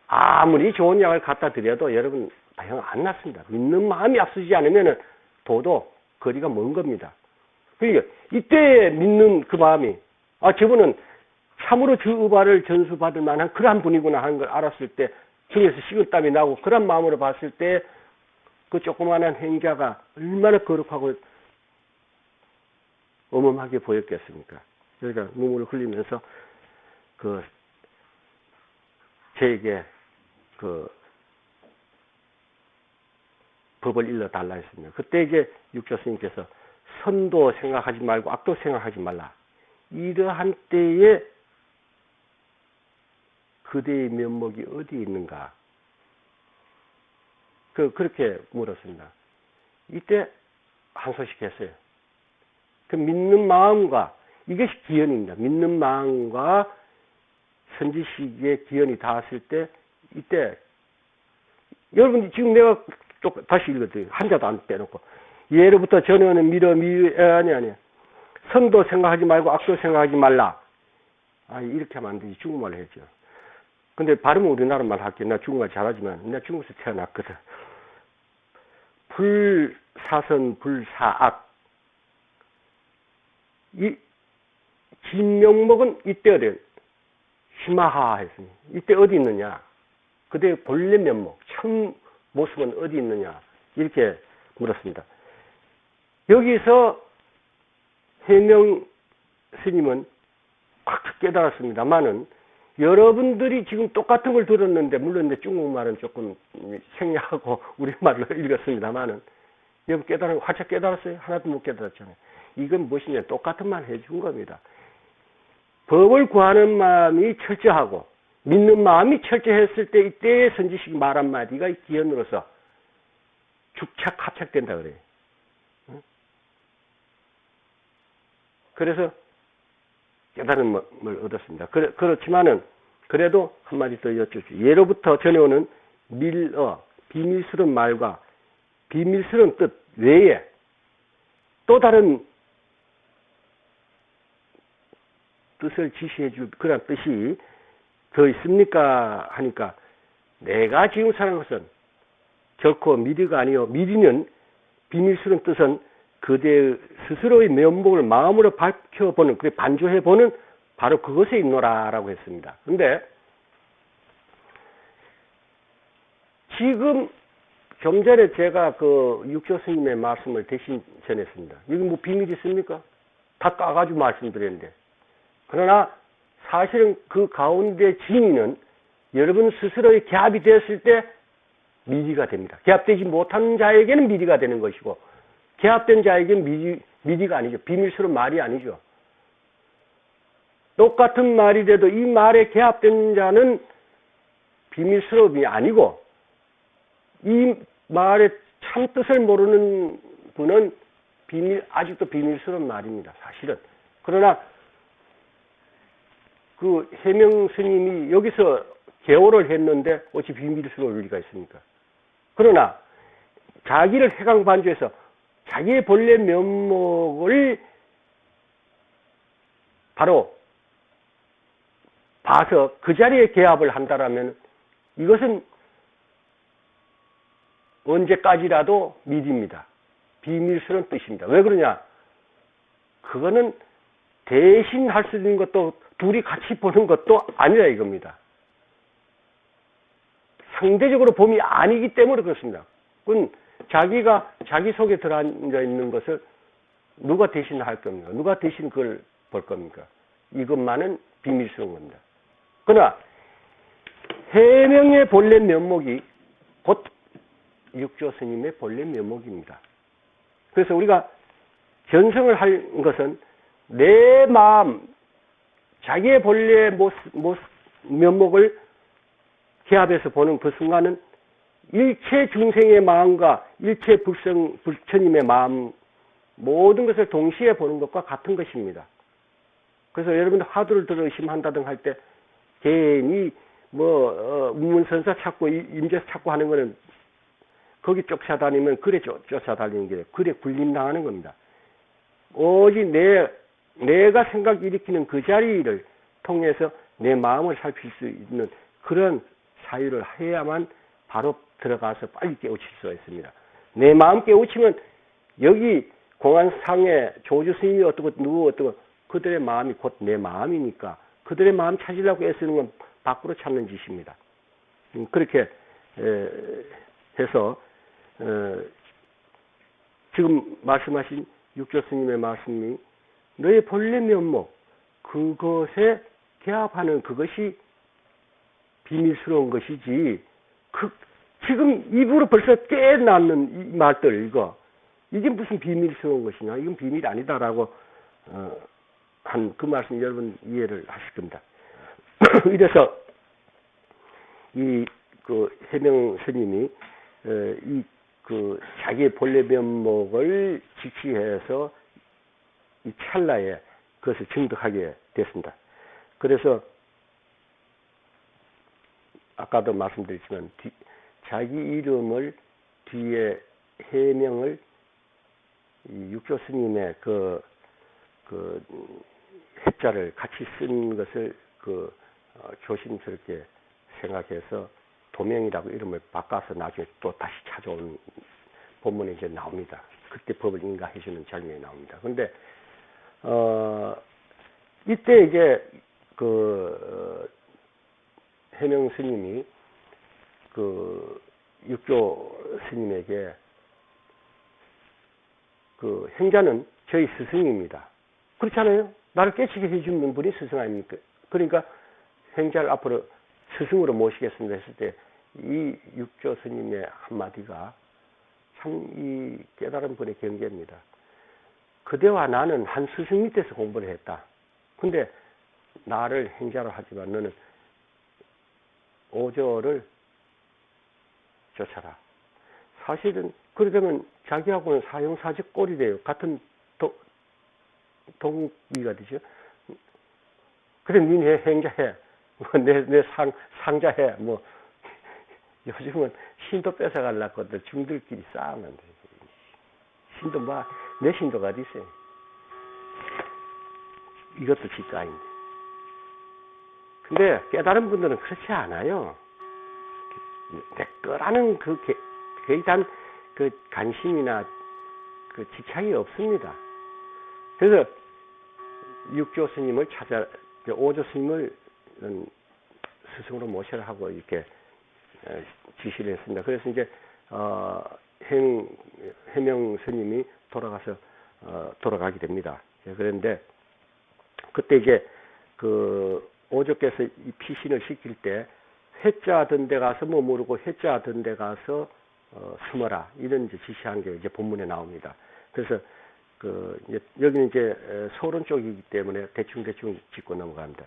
아무리 좋은 약을 갖다 드려도 여러분 병 안 낫습니다. 믿는 마음이 앞서지 않으면 도도 거리가 먼 겁니다. 그러니까 이때 믿는 그 마음이 저분은 참으로 저 의발을 전수받을 만한 그러한 분이구나 하는 걸 알았을 때, 등에서 식은땀이 나고 그런 마음으로 봤을 때 그 조그마한 행자가 얼마나 거룩하고 어마어마하게 보였겠습니까? 그러니까 눈물을 흘리면서 저에게 법을 일러달라 했습니다. 그때 이제 육조 스님께서 선도 생각하지 말고 악도 생각하지 말라. 이러한 때에 그대의 면목이 어디 있는가? 그렇게 물었습니다. 이때 한 소식 했어요. 그 믿는 마음과, 이것이 기연입니다. 믿는 마음과 선지식의 기연이 닿았을 때, 이때, 여러분, 지금 내가 다시 읽어드려요. 한자도 안 빼놓고. 예로부터 전에는 아니. 선도 생각하지 말고 악도 생각하지 말라. 이렇게 하면 안 되지. 중국말로 했죠. 근데 발음은 우리나라 말 할게. 나 중국말 잘하지만, 나 중국에서 태어났거든. 불사선, 불사악. 이 진명목은 이때 어디 심하하 했습니다. 이때 어디 있느냐? 그대의 본래 면목, 참 모습은 어디 있느냐? 이렇게 물었습니다. 여기서 해명 스님은 확 깨달았습니다만은, 여러분들이 지금 똑같은 걸 들었는데, 물론 내 중국말은 조금 생략하고 우리말로 읽었습니다만은, 여러분 활짝 깨달았어요? 하나도 못 깨달았잖아요. 이건 무엇이냐? 똑같은 말 해준 겁니다. 법을 구하는 마음이 철저하고 믿는 마음이 철저했을 때, 이때의 선지식이 말 한마디가 기연으로서 합착된다 그래요. 그래서 깨달음을 얻었습니다. 그렇지만은 그래도 한마디 더 여쭙죠. 예로부터 전해오는 비밀스러운 말과 비밀스러운 뜻 외에 또 다른 뜻을 지시해 줄 그런 뜻이 더 있습니까? 하니까, 내가 지금 사는 것은 결코 미리가 아니요. 미리는 비밀스러운 뜻은 그대 스스로의 면목을 마음으로 밝혀보는, 반조해보는 바로 그것에 있노라라고 했습니다. 근데 지금 좀 전에 제가 육조 스님의 말씀을 대신 전했습니다. 여기 뭐 비밀이 있습니까? 다 까가지고 말씀드렸는데. 그러나 사실은 그 가운데 진리는 여러분 스스로의 개합이 되었을 때 미리가 됩니다. 개합되지 못한 자에게는 미리가 되는 것이고, 개합된 자에게는 미리가 아니죠. 비밀스러운 말이 아니죠. 똑같은 말이라도 이 말에 개합된 자는 비밀스러움이 아니고, 이 말의 참 뜻을 모르는 분은 아직도 비밀스러운 말입니다. 사실은. 그러나 그 해명 스님이 여기서 개호를 했는데 어찌 비밀스러울 리가 있습니까? 그러나 자기를 해강반조해서 자기의 본래 면목을 바로 봐서 그 자리에 개합을 한다라면 이것은 언제까지라도 미리입니다. 비밀스러운 뜻입니다. 왜 그러냐? 그거는 대신 할 수 있는 것도 둘이 같이 보는 것도 아니라 이겁니다. 상대적으로 봄이 아니기 때문에 그렇습니다. 그건 자기가 자기 속에 들어앉아 있는 것을 누가 대신 할 겁니까? 누가 대신 그걸 볼 겁니까? 이것만은 비밀스러운 겁니다. 그러나 해명의 본래 면목이 곧 육조 스님의 본래 면목입니다. 그래서 우리가 견성을 할 것은 내 마음, 자기의 본래 면목을 개합해서 보는 그 순간은 일체 중생의 마음과 일체 불처님의 마음, 모든 것을 동시에 보는 것과 같은 것입니다. 그래서 여러분 화두를 들어 의심한다든 할 때 괜히 문선사 찾고 임재사 찾고 하는 거는 거기 쫓아다니면 그래 쫓아다니는 게 그래 굴림당하는 겁니다. 오직 내가 생각 일으키는 그 자리를 통해서 내 마음을 살필 수 있는 그런 사유를 해야만 바로 들어가서 빨리 깨우칠 수가 있습니다. 내 마음 깨우치면 여기 공안상에 조주 스님이 어떻고 누구 어떻고 그들의 마음이 곧 내 마음이니까 그들의 마음 찾으려고 애쓰는 건 밖으로 찾는 짓입니다. 그렇게 해서 지금 말씀하신 육조 스님의 말씀이 너의 본래 면목 그것에 개합하는 그것이 비밀스러운 것이지 지금 입으로 벌써 깨어났는 이 말들 이게 무슨 비밀스러운 것이냐 이건 비밀이 아니다라고 한 그 말씀 여러분 이해를 하실 겁니다. 이래서 그 해명 스님이 자기의 본래 면목을 지치해서 이 찰나에 그것을 증득하게 됐습니다. 그래서 아까도 말씀드렸지만 자기 이름을 뒤에 해명을 육조 스님의 그 해자를 같이 쓴 것을 조심스럽게 생각해서 도명이라고 이름을 바꿔서 나중에 또 다시 찾아온 본문에 이제 나옵니다. 그때 법을 인가해주는 장면이 나옵니다. 근데 이때 이제 해명 스님이 육조 스님에게 행자는 저희 스승입니다. 그렇잖아요? 나를 깨치게 해주는 분이 스승 아닙니까? 그러니까 행자를 앞으로 스승으로 모시겠습니다 했을 때 이 육조 스님의 한마디가 참 이 깨달은 분의 경계입니다. 그대와 나는 한 스승 밑에서 공부를 했다. 근데 나를 행자로 하지만 너는 오조를 쫓아라. 사실은 그러려면 자기하고는 사형사직 꼴이 돼요. 같은 동기가 되죠. 그래 니네 행자해. 내 상자해. 요즘은 신도 뺏어가려고 중들끼리 싸우는데 신도 내 신도가 어디 있어요. 이것도 직가인데. 근데 깨달은 분들은 그렇지 않아요. 내 거라는 그에 대한 관심이나 집착이 없습니다. 그래서 육조 스님을 오조 스님을 스승으로 모셔라 하고 이렇게 지시를 했습니다. 그래서 이제 해명 스님이 돌아가게 됩니다. 그런데 그때 이제 오조께서 이 피신을 시킬 때 회자 든데 가서 머무르고 회자 든데 가서 숨어라 이런 이제 지시한 게 이제 본문에 나옵니다. 그래서 여기는 이제 소론 쪽이기 때문에 대충 짚고 넘어갑니다.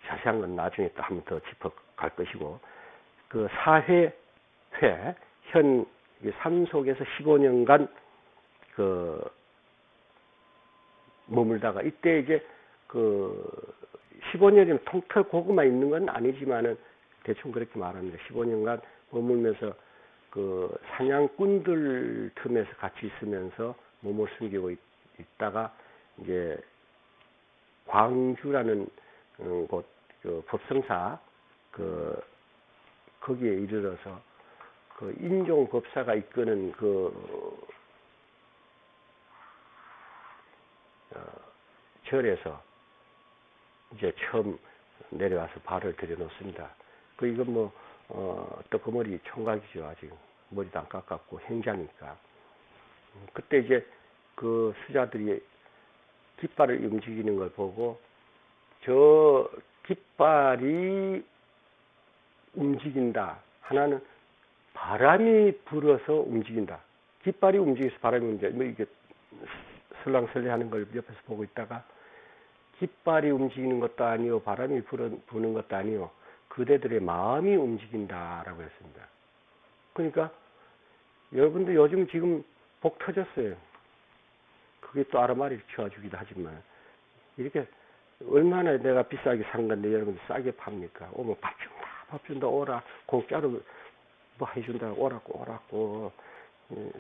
자세한 건 나중에 또 한 번 더 짚어갈 것이고 사회회 현 산속에서 15년간 머물다가 이때 이제 15년이면 통틀 고구마 있는 건 아니지만은 대충 그렇게 말합니다. 15년간 머물면서 사냥꾼들 틈에서 같이 있으면서 몸을 숨기고 있다가 이제 광주라는 곳 법성사 거기에 이르러서 그 인종법사가 이끄는 절에서 이제 처음 내려와서 발을 들여놓습니다. 이건 뭐 떡거머리 총각이죠. 아직 머리도 안 깎았고 행자니까. 그때 이제 그 수자들이 깃발을 움직이는 걸 보고 저 깃발이 움직인다. 하나는 바람이 불어서 움직인다. 깃발이 움직여서 바람이 움직여. 뭐 이게 설랑설레하는 걸 옆에서 보고 있다가 깃발이 움직이는 것도 아니요, 바람이 부는 것도 아니요, 그대들의 마음이 움직인다라고 했습니다. 그러니까 여러분들 요즘 지금 복 터졌어요. 그게 또 아르마리를 키워주기도 하지만 이렇게 얼마나 내가 비싸게 산 건데 여러분들 싸게 팝니까? 오면 밥 준다 오라, 공짜로 뭐 해준다 오라고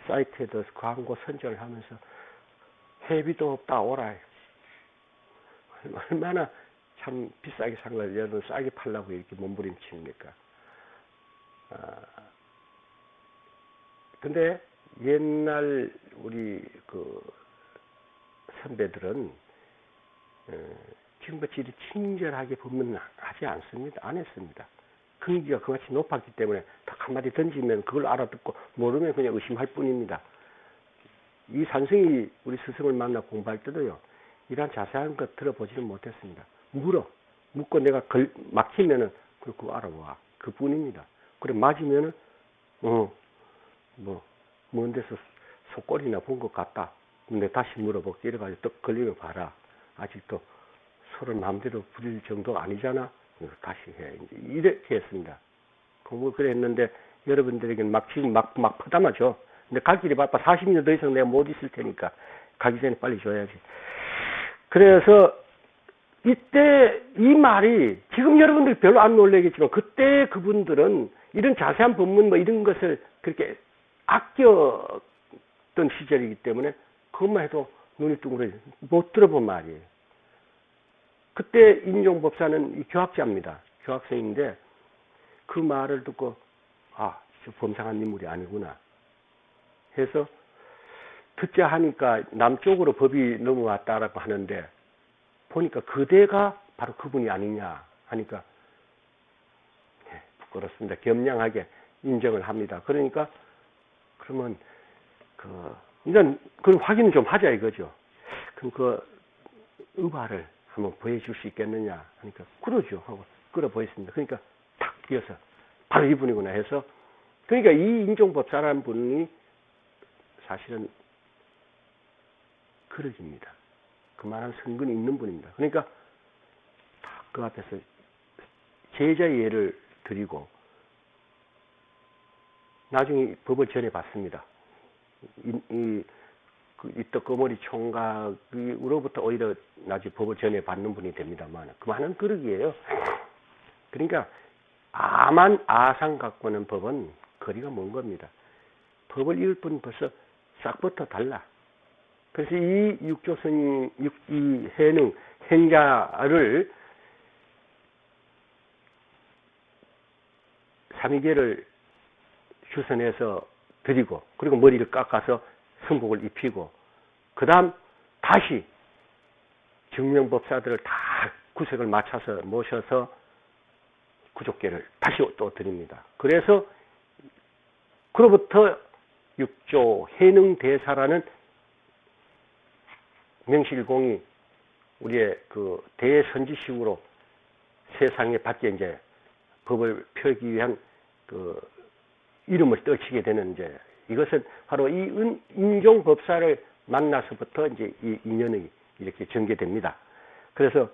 사이트에도 광고 선전을 하면서 회비도 없다 오라. 얼마나 참 비싸게 산 걸 여러분 싸게 팔라고 이렇게 몸부림칩니까? 근데 옛날 우리 그 선배들은 지금같이 친절하게 법문하지 않습니다. 안 했습니다. 근기가 그같이 높았기 때문에 딱 한마디 던지면 그걸 알아듣고 모르면 그냥 의심할 뿐입니다. 이 산승이 우리 스승을 만나 공부할 때도요, 이런 자세한 것 들어보지는 못했습니다. 묻고 내가 막히면은 그거 알아와. 그 뿐입니다. 그래, 맞으면은, 먼 데서 속골이나 본 것 같다. 근데 다시 물어볼게. 이래가지고 또 걸리면 봐라. 아직도 서로 마음대로 부릴 정도가 아니잖아. 다시 해. 이렇게 했습니다. 공부 그래 했는데 여러분들에게는 지금 막 퍼담아줘. 근데 갈 길이 바빠. 40년 더 이상 내가 못 있을 테니까 가기 전에 빨리 줘야지. 그래서 이때 이 말이 지금 여러분들 별로 안 놀라겠지만 그때 그분들은 이런 자세한 법문 뭐 이런 것을 그렇게 아꼈던 시절이기 때문에 그것만 해도 눈이 둥그러져. 못 들어본 말이에요. 그때 인종법사는 이 교학자입니다. 교학생인데 그 말을 듣고 저 범상한 인물이 아니구나 해서 듣자 하니까 남쪽으로 법이 넘어왔다라고 하는데 보니까 그대가 바로 그분이 아니냐 하니까 부끄럽습니다. 겸양하게 인정을 합니다. 그러니까 그러면 일단 그 확인을 좀 하자 이거죠. 그럼 그 의발을 한번 보여줄 수 있겠느냐 하니까 그러죠 하고 끌어보였습니다. 그러니까 탁 뛰어서 바로 이분이구나 해서 그러니까 이 인종법사라는 분이 사실은 그러집니다. 그만한 선근이 있는 분입니다. 그러니까 그 앞에서 제자의 예를 드리고 나중에 법을 전해봤습니다. 이 떡거머리 총각으로부터 오히려 나중에 법을 전해받는 분이 됩니다만 그만한 그릇이에요. 그러니까 아상 갖고는 법은 거리가 먼 겁니다. 법을 읽을 뿐 벌써 싹부터 달라. 그래서 이 육조선이 이 해능 행자를 삼위계를 휴선해서 드리고 그리고 머리를 깎아서 승복을 입히고 그 다음 다시 증명법사들을 다 구색을 맞춰서 모셔서 구족계를 다시 또 드립니다. 그래서 그로부터 육조 해능대사라는 명실공히 우리의 그 대선지식으로 세상에 밖에 이제 법을 펴기 위한 그 이름을 떨치게 되는 이제 이것은 바로 이 인종법사를 만나서부터 이제 이 인연이 이렇게 전개됩니다. 그래서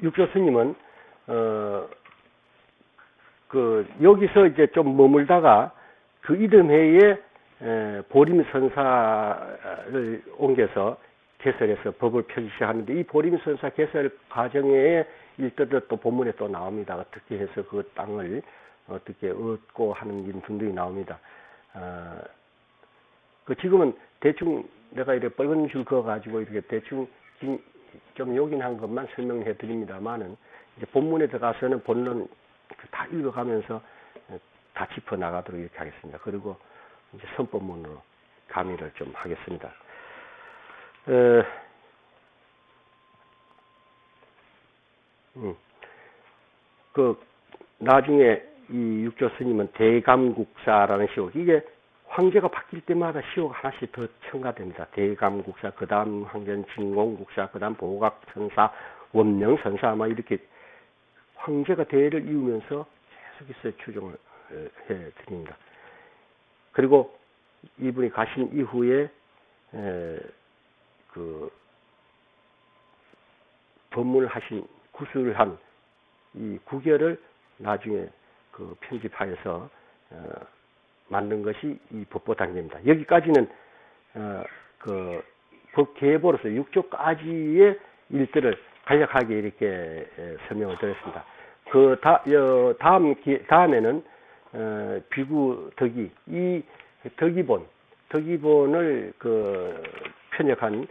육조 스님은 여기서 이제 좀 머물다가 그 이듬해에 보림선사를 옮겨서 개설해서 법을 펴기 시작하는데 이 보림선사 개설 과정에 일들도 또 본문에 또 나옵니다. 어떻게 해서 그 땅을 어떻게 얻고 하는 일 등등이 나옵니다. 지금은 대충 내가 이렇게 빨간 줄 그어가지고 이렇게 대충 좀 요긴한 것만 설명해 드립니다만은 이제 본문에 들어가서는 본론 다 읽어가면서 다 짚어 나가도록 이렇게 하겠습니다. 그리고 이제 선법문으로 강의를 좀 하겠습니다. 그 나중에 이 육조 스님은 대감국사라는 시옥, 이게 황제가 바뀔 때마다 시옥 하나씩 더 첨가됩니다. 대감국사, 그 다음 황제는 진공국사, 그 다음 보각선사, 원명선사, 아마 이렇게 황제가 대를 이으면서 계속해서 추종을 해 드립니다. 그리고 이분이 가신 이후에 그 법문을 하신 구술을 한 이 구결을 나중에 그 편집하여서 만든 것이 이 법보 단계입니다. 여기까지는 그 법 계보로서 6조까지의 일들을 간략하게 이렇게 설명을 드렸습니다. 그 다음에는 비구 덕이, 이 덕이본을 그 편역한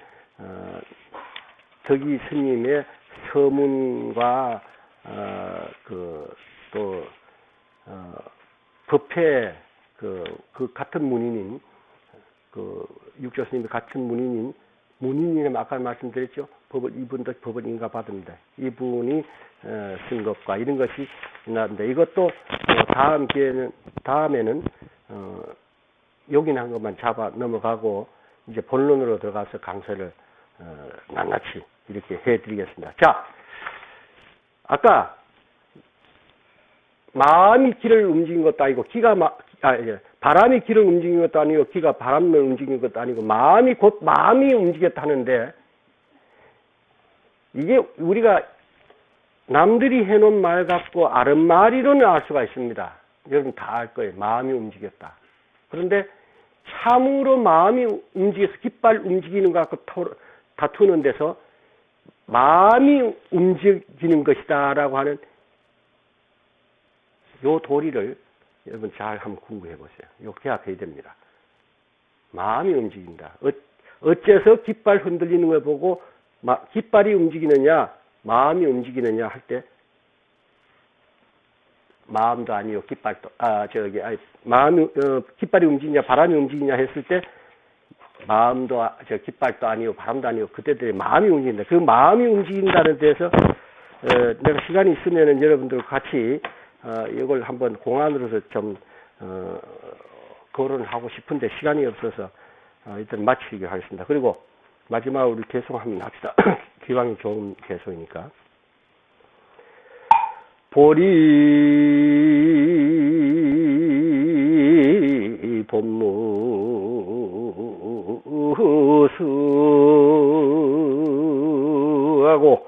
덕이 스님의 서문과 또 법회 그 같은 문인인 그 육조 스님의 같은 문인이라면 아까 말씀드렸죠. 이분도 법을 인가받습니다. 이분이 쓴 것과 이런 것이 나는데, 이것도 다음에는 요긴한 것만 잡아 넘어가고 이제 본론으로 들어가서 강서를 낱낱이 이렇게 해드리겠습니다. 자, 아까 마음이 길을 움직인 것도 아니고 바람이 길을 움직인 것도 아니고 기가 바람을 움직인 것도 아니고 마음이 움직였다는데, 이게 우리가 남들이 해놓은 말 갖고 아른말이로는 알 수가 있습니다. 여러분 다 알 거예요. 마음이 움직였다. 그런데 참으로 마음이 움직여서 깃발 움직이는 것 갖고 다투는 데서 마음이 움직이는 것이다 라고 하는 요 도리를 여러분 잘 한번 궁금해 보세요. 요 기억해야 됩니다. 마음이 움직인다. 어째서 깃발 흔들리는 걸 보고 깃발이 움직이느냐 마음이 움직이느냐 할 때, 마음도 아니요 깃발도 깃발이 움직이냐 바람이 움직이냐 했을 때, 마음도 깃발도 아니요 바람도 아니요 그때들의 마음이 움직인다. 그 마음이 움직인다는 데서 내가 시간이 있으면은 여러분들 같이 이걸 한번 공안으로서 좀 거론을 하고 싶은데 시간이 없어서 일단 마치기 하겠습니다. 그리고 마지막으로 우리 개송 한번 합시다. 기왕이 좋은 개송이니까. 보리 법무수하고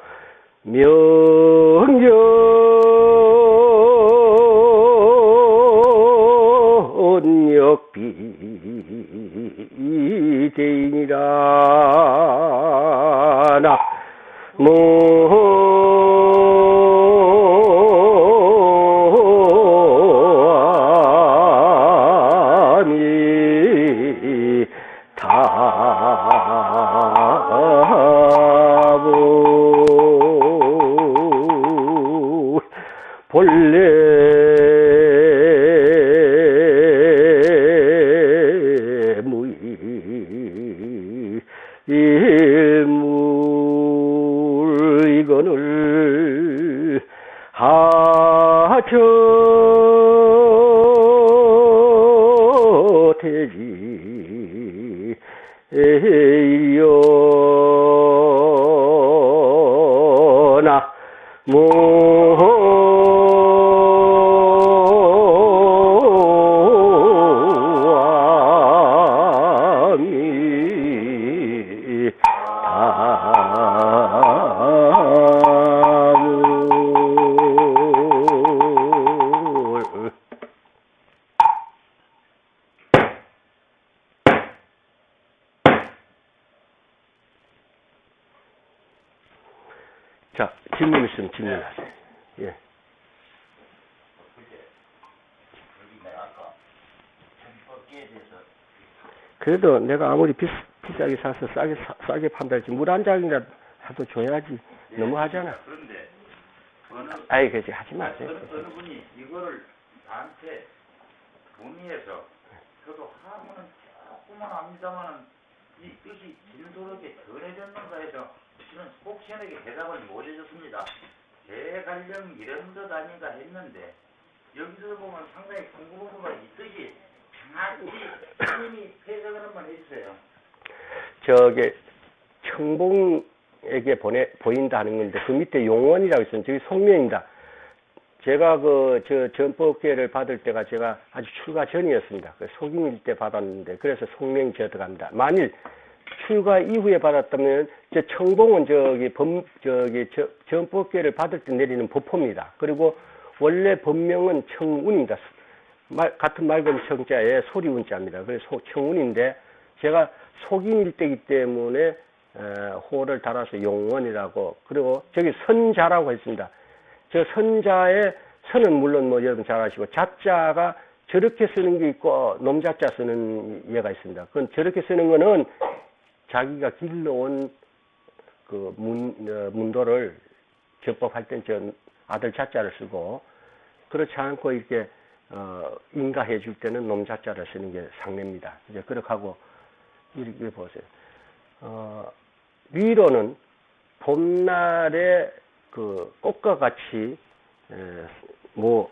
명령역비대인이라 나무아미 타부 본래 무이 일물 이거늘 하처태지 일려나 무아미 자, 질문 있으면 질문하세요. 예. 그래도 내가 아무리 비싸게 사서 싸게 판다할지 물 한 장이라도 줘야지. 예, 너무 하잖아. 그런데 아이, 그지 하지 마세요. 어느 분이 이거를 나한테 문의해서 저도 하면은 조금만 합니다만은 이 뜻이 진솔하게 전해졌는가 해서 저는 혹시나게 대답을 못 해줬습니다. 대관령 이런 듯 아닌가 했는데 여기서 보면 상당히 궁금한 거가 이 뜻이 정확히 스님이 해석을 한번 해주세요. 저게 청봉에게 보인다 하는 건데 그 밑에 용원이라고 있어요. 저기 속명입니다. 제가 저 전법계를 받을 때가 제가 아주 출가 전이었습니다. 속임일 때 받았는데 그래서 속명이 저 들어갑니다. 만일 출가 이후에 받았다면 저 청봉은 전법계를 받을 때 내리는 법포입니다. 그리고 원래 법명은 청운입니다. 같은 맑은 청자에 소리운자입니다. 그래서 청운인데 제가 속임일 때이기 때문에 호를 달아서 용원이라고, 그리고 저기 선자라고 했습니다. 저 선자의 선은 물론 뭐 여러분 잘 아시고 자자가 저렇게 쓰는 게 있고 놈자자 쓰는 예가 있습니다. 그건 저렇게 쓰는 거는 자기가 길러온 그 문도를 접법할 땐 저 아들 자자를 쓰고, 그렇지 않고 이렇게 인가해 줄 때는 놈자자를 쓰는 게 상례입니다. 이제 그렇게 하고 이렇게 보세요. 위로는 봄날에 그 꽃과 같이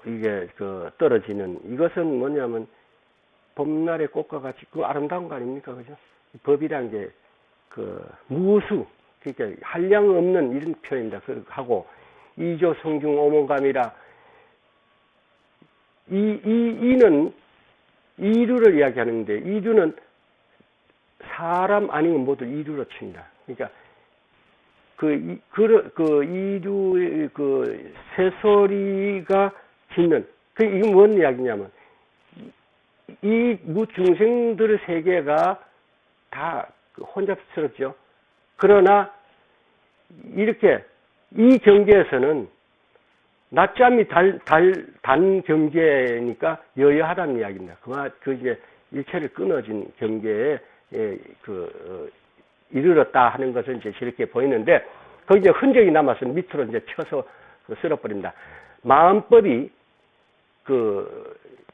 이게 떨어지는, 이것은 뭐냐면 봄날의 꽃과 같이 그 아름다운 거 아닙니까? 그죠? 법이란 게 무수, 그러니까 한량 없는 이런 표현입니다. 하고 이조 성중 오mon감이라, 이는 이루를 이야기하는데, 이루는 사람 아니면 모두 이루로 칩니다. 그러니까 이루 새소리가 짓는 이건 뭔 이야기냐면 이 무중생들의 세계가 다 혼잡스럽죠. 그러나 이렇게 이 경계에서는 낮잠이 단 경계니까 여여하다는 이야기입니다. 이제 일체를 끊어진 경계에 이르렀다 하는 것은 이제 이렇게 보이는데, 거기 이제 흔적이 남아서 밑으로 이제 쳐서 쓸어버립니다. 마음법이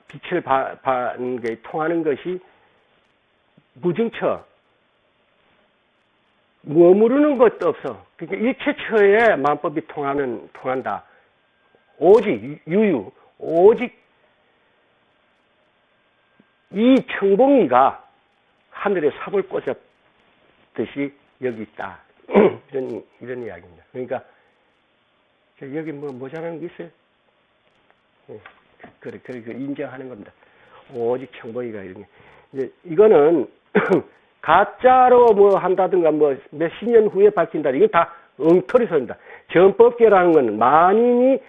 빛을 받는 게 통하는 것이 무증처, 머무르는 것도 없어. 그러니까 일체처에 마음법이 통한다. 오직 유유, 오직 이 청봉이가 하늘에 삽을 꽂았듯이 여기 있다. 이런 이야기입니다. 그러니까 여기 모자라는 게 있어요. 그래 인정하는 겁니다. 오직 청봉이가 이런 게. 이제 이거는 가짜로 한다든가 몇십 년 후에 밝힌다. 이건 다 엉터리 소리입니다. 전법계라는 건 만인이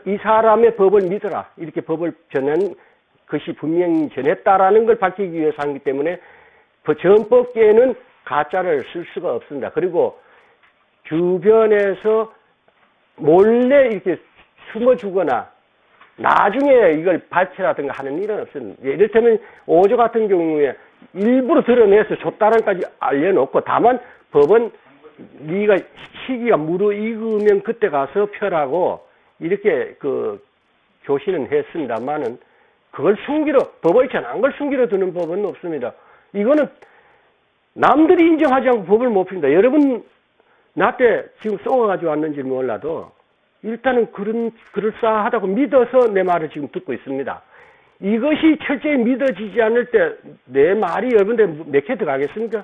이 사람의 법을 믿어라, 이렇게 법을 전한 것이 분명히 전했다라는 걸 밝히기 위해서 하기 때문에 그 전법계에는 가짜를 쓸 수가 없습니다. 그리고 주변에서 몰래 이렇게 숨어주거나 나중에 이걸 밝히라든가 하는 일은 없습니다. 이를테면 오조 같은 경우에 일부러 드러내서 줬다란까지 알려놓고, 다만 법은 네가 시기가 무르익으면 그때 가서 펴라고 이렇게 교시는 했습니다만은 그걸 법을 전한 걸 숨기러 두는 법은 없습니다. 이거는 남들이 인정하지 않고 법을 못 핍니다. 여러분 나 때 지금 쏘아가지고 왔는지 몰라도 일단은 그럴싸하다고 믿어서 내 말을 지금 듣고 있습니다. 이것이 철저히 믿어지지 않을 때 내 말이 여러분들 몇 개 들어가겠습니까?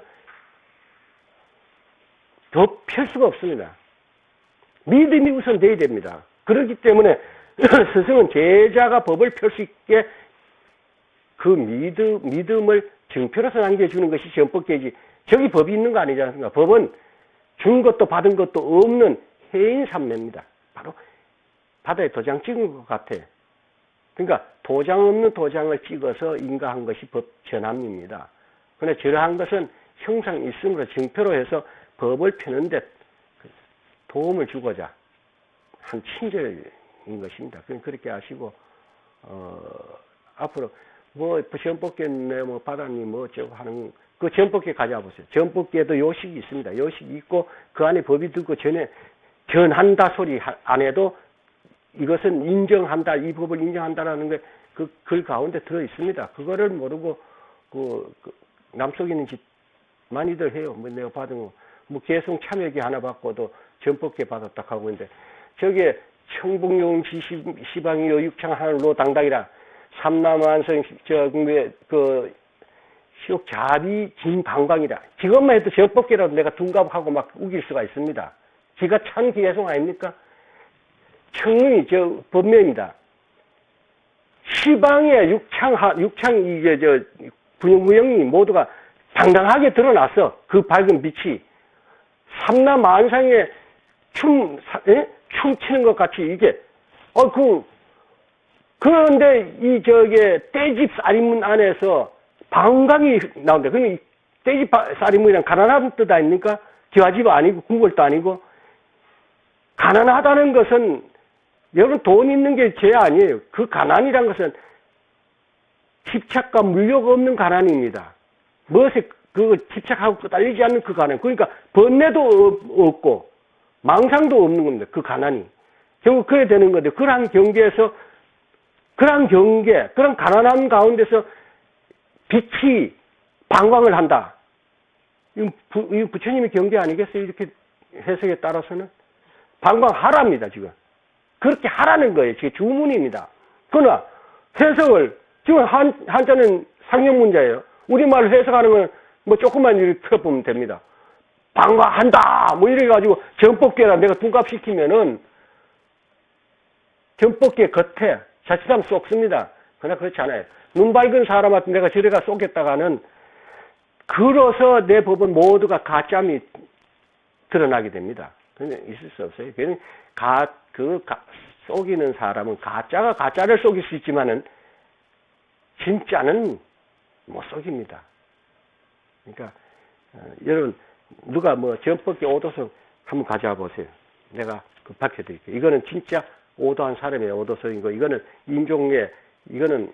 더 펼 수가 없습니다. 믿음이 우선 돼야 됩니다. 그렇기 때문에 스승은 제자가 법을 펼 수 있게 그 믿음을 증표로서 남겨주는 것이 전법계지, 저기 법이 있는 거 아니지 않습니까? 법은 준 것도 받은 것도 없는 해인삼매입니다. 바로 바다에 도장 찍은 것 같아. 그러니까 도장 없는 도장을 찍어서 인가한 것이 법 전함입니다. 그런데 저러한 것은 형상 있음으로 증표로 해서 법을 펴는데 도움을 주고자 한 친절인 것입니다. 그렇게 하시고 앞으로 뭐 전법계 뭐 받았니 뭐 저거 하는 그 전법계 가져보세요. 전법계에도 요식이 있습니다. 요식이 있고 그 안에 법이 들고 전에 전한다 소리 안 해도 이것은 인정한다, 이 법을 인정한다라는 게 그 글 가운데 들어 있습니다. 그거를 모르고 그 남속이는 짓 많이들 해요. 뭐 내가 받은 거, 뭐 개성 참여기 하나 받고도 전법계 받았다 하고 있는데 저게 청북용 시방이요 육창 하늘로 당당이라 삼남한성 그 시옥 자비 진방광이라 지금만 해도 전법계라도 내가 둔갑하고 막 우길 수가 있습니다. 지가 참 개성 아닙니까? 청릉이 저 법명입니다. 시방에 육창 이게 저 분영무형이 모두가 당당하게 드러났어. 그 밝은 빛이 삼남만상에 춤추는 것 같이 이게 그런데 이 저게 떼집 살인문 안에서 방광이 나온다. 그러면 떼집 살인문이란 가난한 뜻 아닙니까? 기와집 아니고 궁궐도 아니고 가난하다는 것은 여러분 돈 있는 게 죄 아니에요. 그 가난이란 것은 집착과 물욕 없는 가난입니다. 무엇에 그 집착하고 끄달리지 않는 그 가난. 그러니까 번뇌도 없고 망상도 없는 겁니다. 그 가난이. 결국 그래 되는 건데 그러한 경계에서 그런 가난한 가운데서 빛이 방광을 한다. 이 부처님의 경계 아니겠어요? 이렇게 해석에 따라서는 방광하랍니다. 지금 그렇게 하라는 거예요. 지금 주문입니다. 그러나 해석을 지금 한자는 상형 문자예요. 우리말로 해석하는 건 뭐 조금만 이렇게 펴보면 됩니다. 방광한다 뭐 이래가지고 전법계라 내가 둔갑시키면은 전법계 겉에 자칫하면 쏙습니다. 그러나 그렇지 않아요. 눈 밝은 사람한테 내가 저래가 쏘겠다가는 그로서 내 법은 모두가 가짜미 드러나게 됩니다. 그냥 있을 수 없어요. 그냥 속이는 사람은 가짜가 가짜를 속일 수 있지만은 진짜는 못 속입니다. 그러니까 여러분 누가 뭐 전법계 오도서 한번 가져와 보세요. 내가 그 밝혀드릴게요. 이거는 진짜 오도한 사람의 오도서인 거. 이거는 인종의 이거는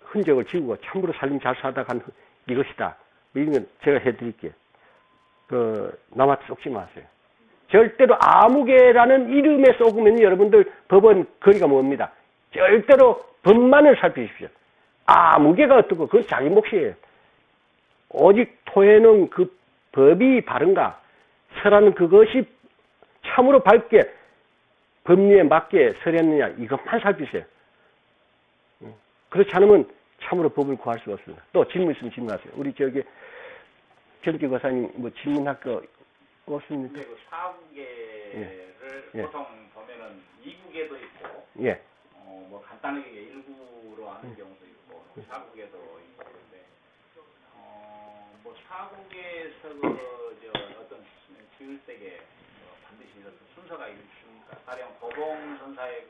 흔적을 지우고 참으로 살림 잘 살다 간 이것이다. 이건 제가 해드릴게요. 남한테 속지 마세요. 절대로 아무개라는 이름에 속으면 여러분들 법원 거리가 멉니다. 절대로 법만을 살피십시오. 아무개가 어떻고 그건 자기 몫이에요. 오직 토해는 그 법이 바른가 설하는 그것이 참으로 밝게 법리에 맞게 설했느냐 이것만 살피세요. 그렇지 않으면 참으로 법을 구할 수가 없습니다. 또 질문 있으면 질문하세요. 우리 저기 전기 거사님 뭐 질문학교 없습니까? 그 사국계를 예. 보통 보면은 이국계도 있고, 예. 뭐 간단하게 일부로 하는 경우도 있고, 사국계도 있고 그런데, 뭐 사국에서 어떤 지을 때에 반드시 이런 순서가 있습니까? 가령 도봉선사의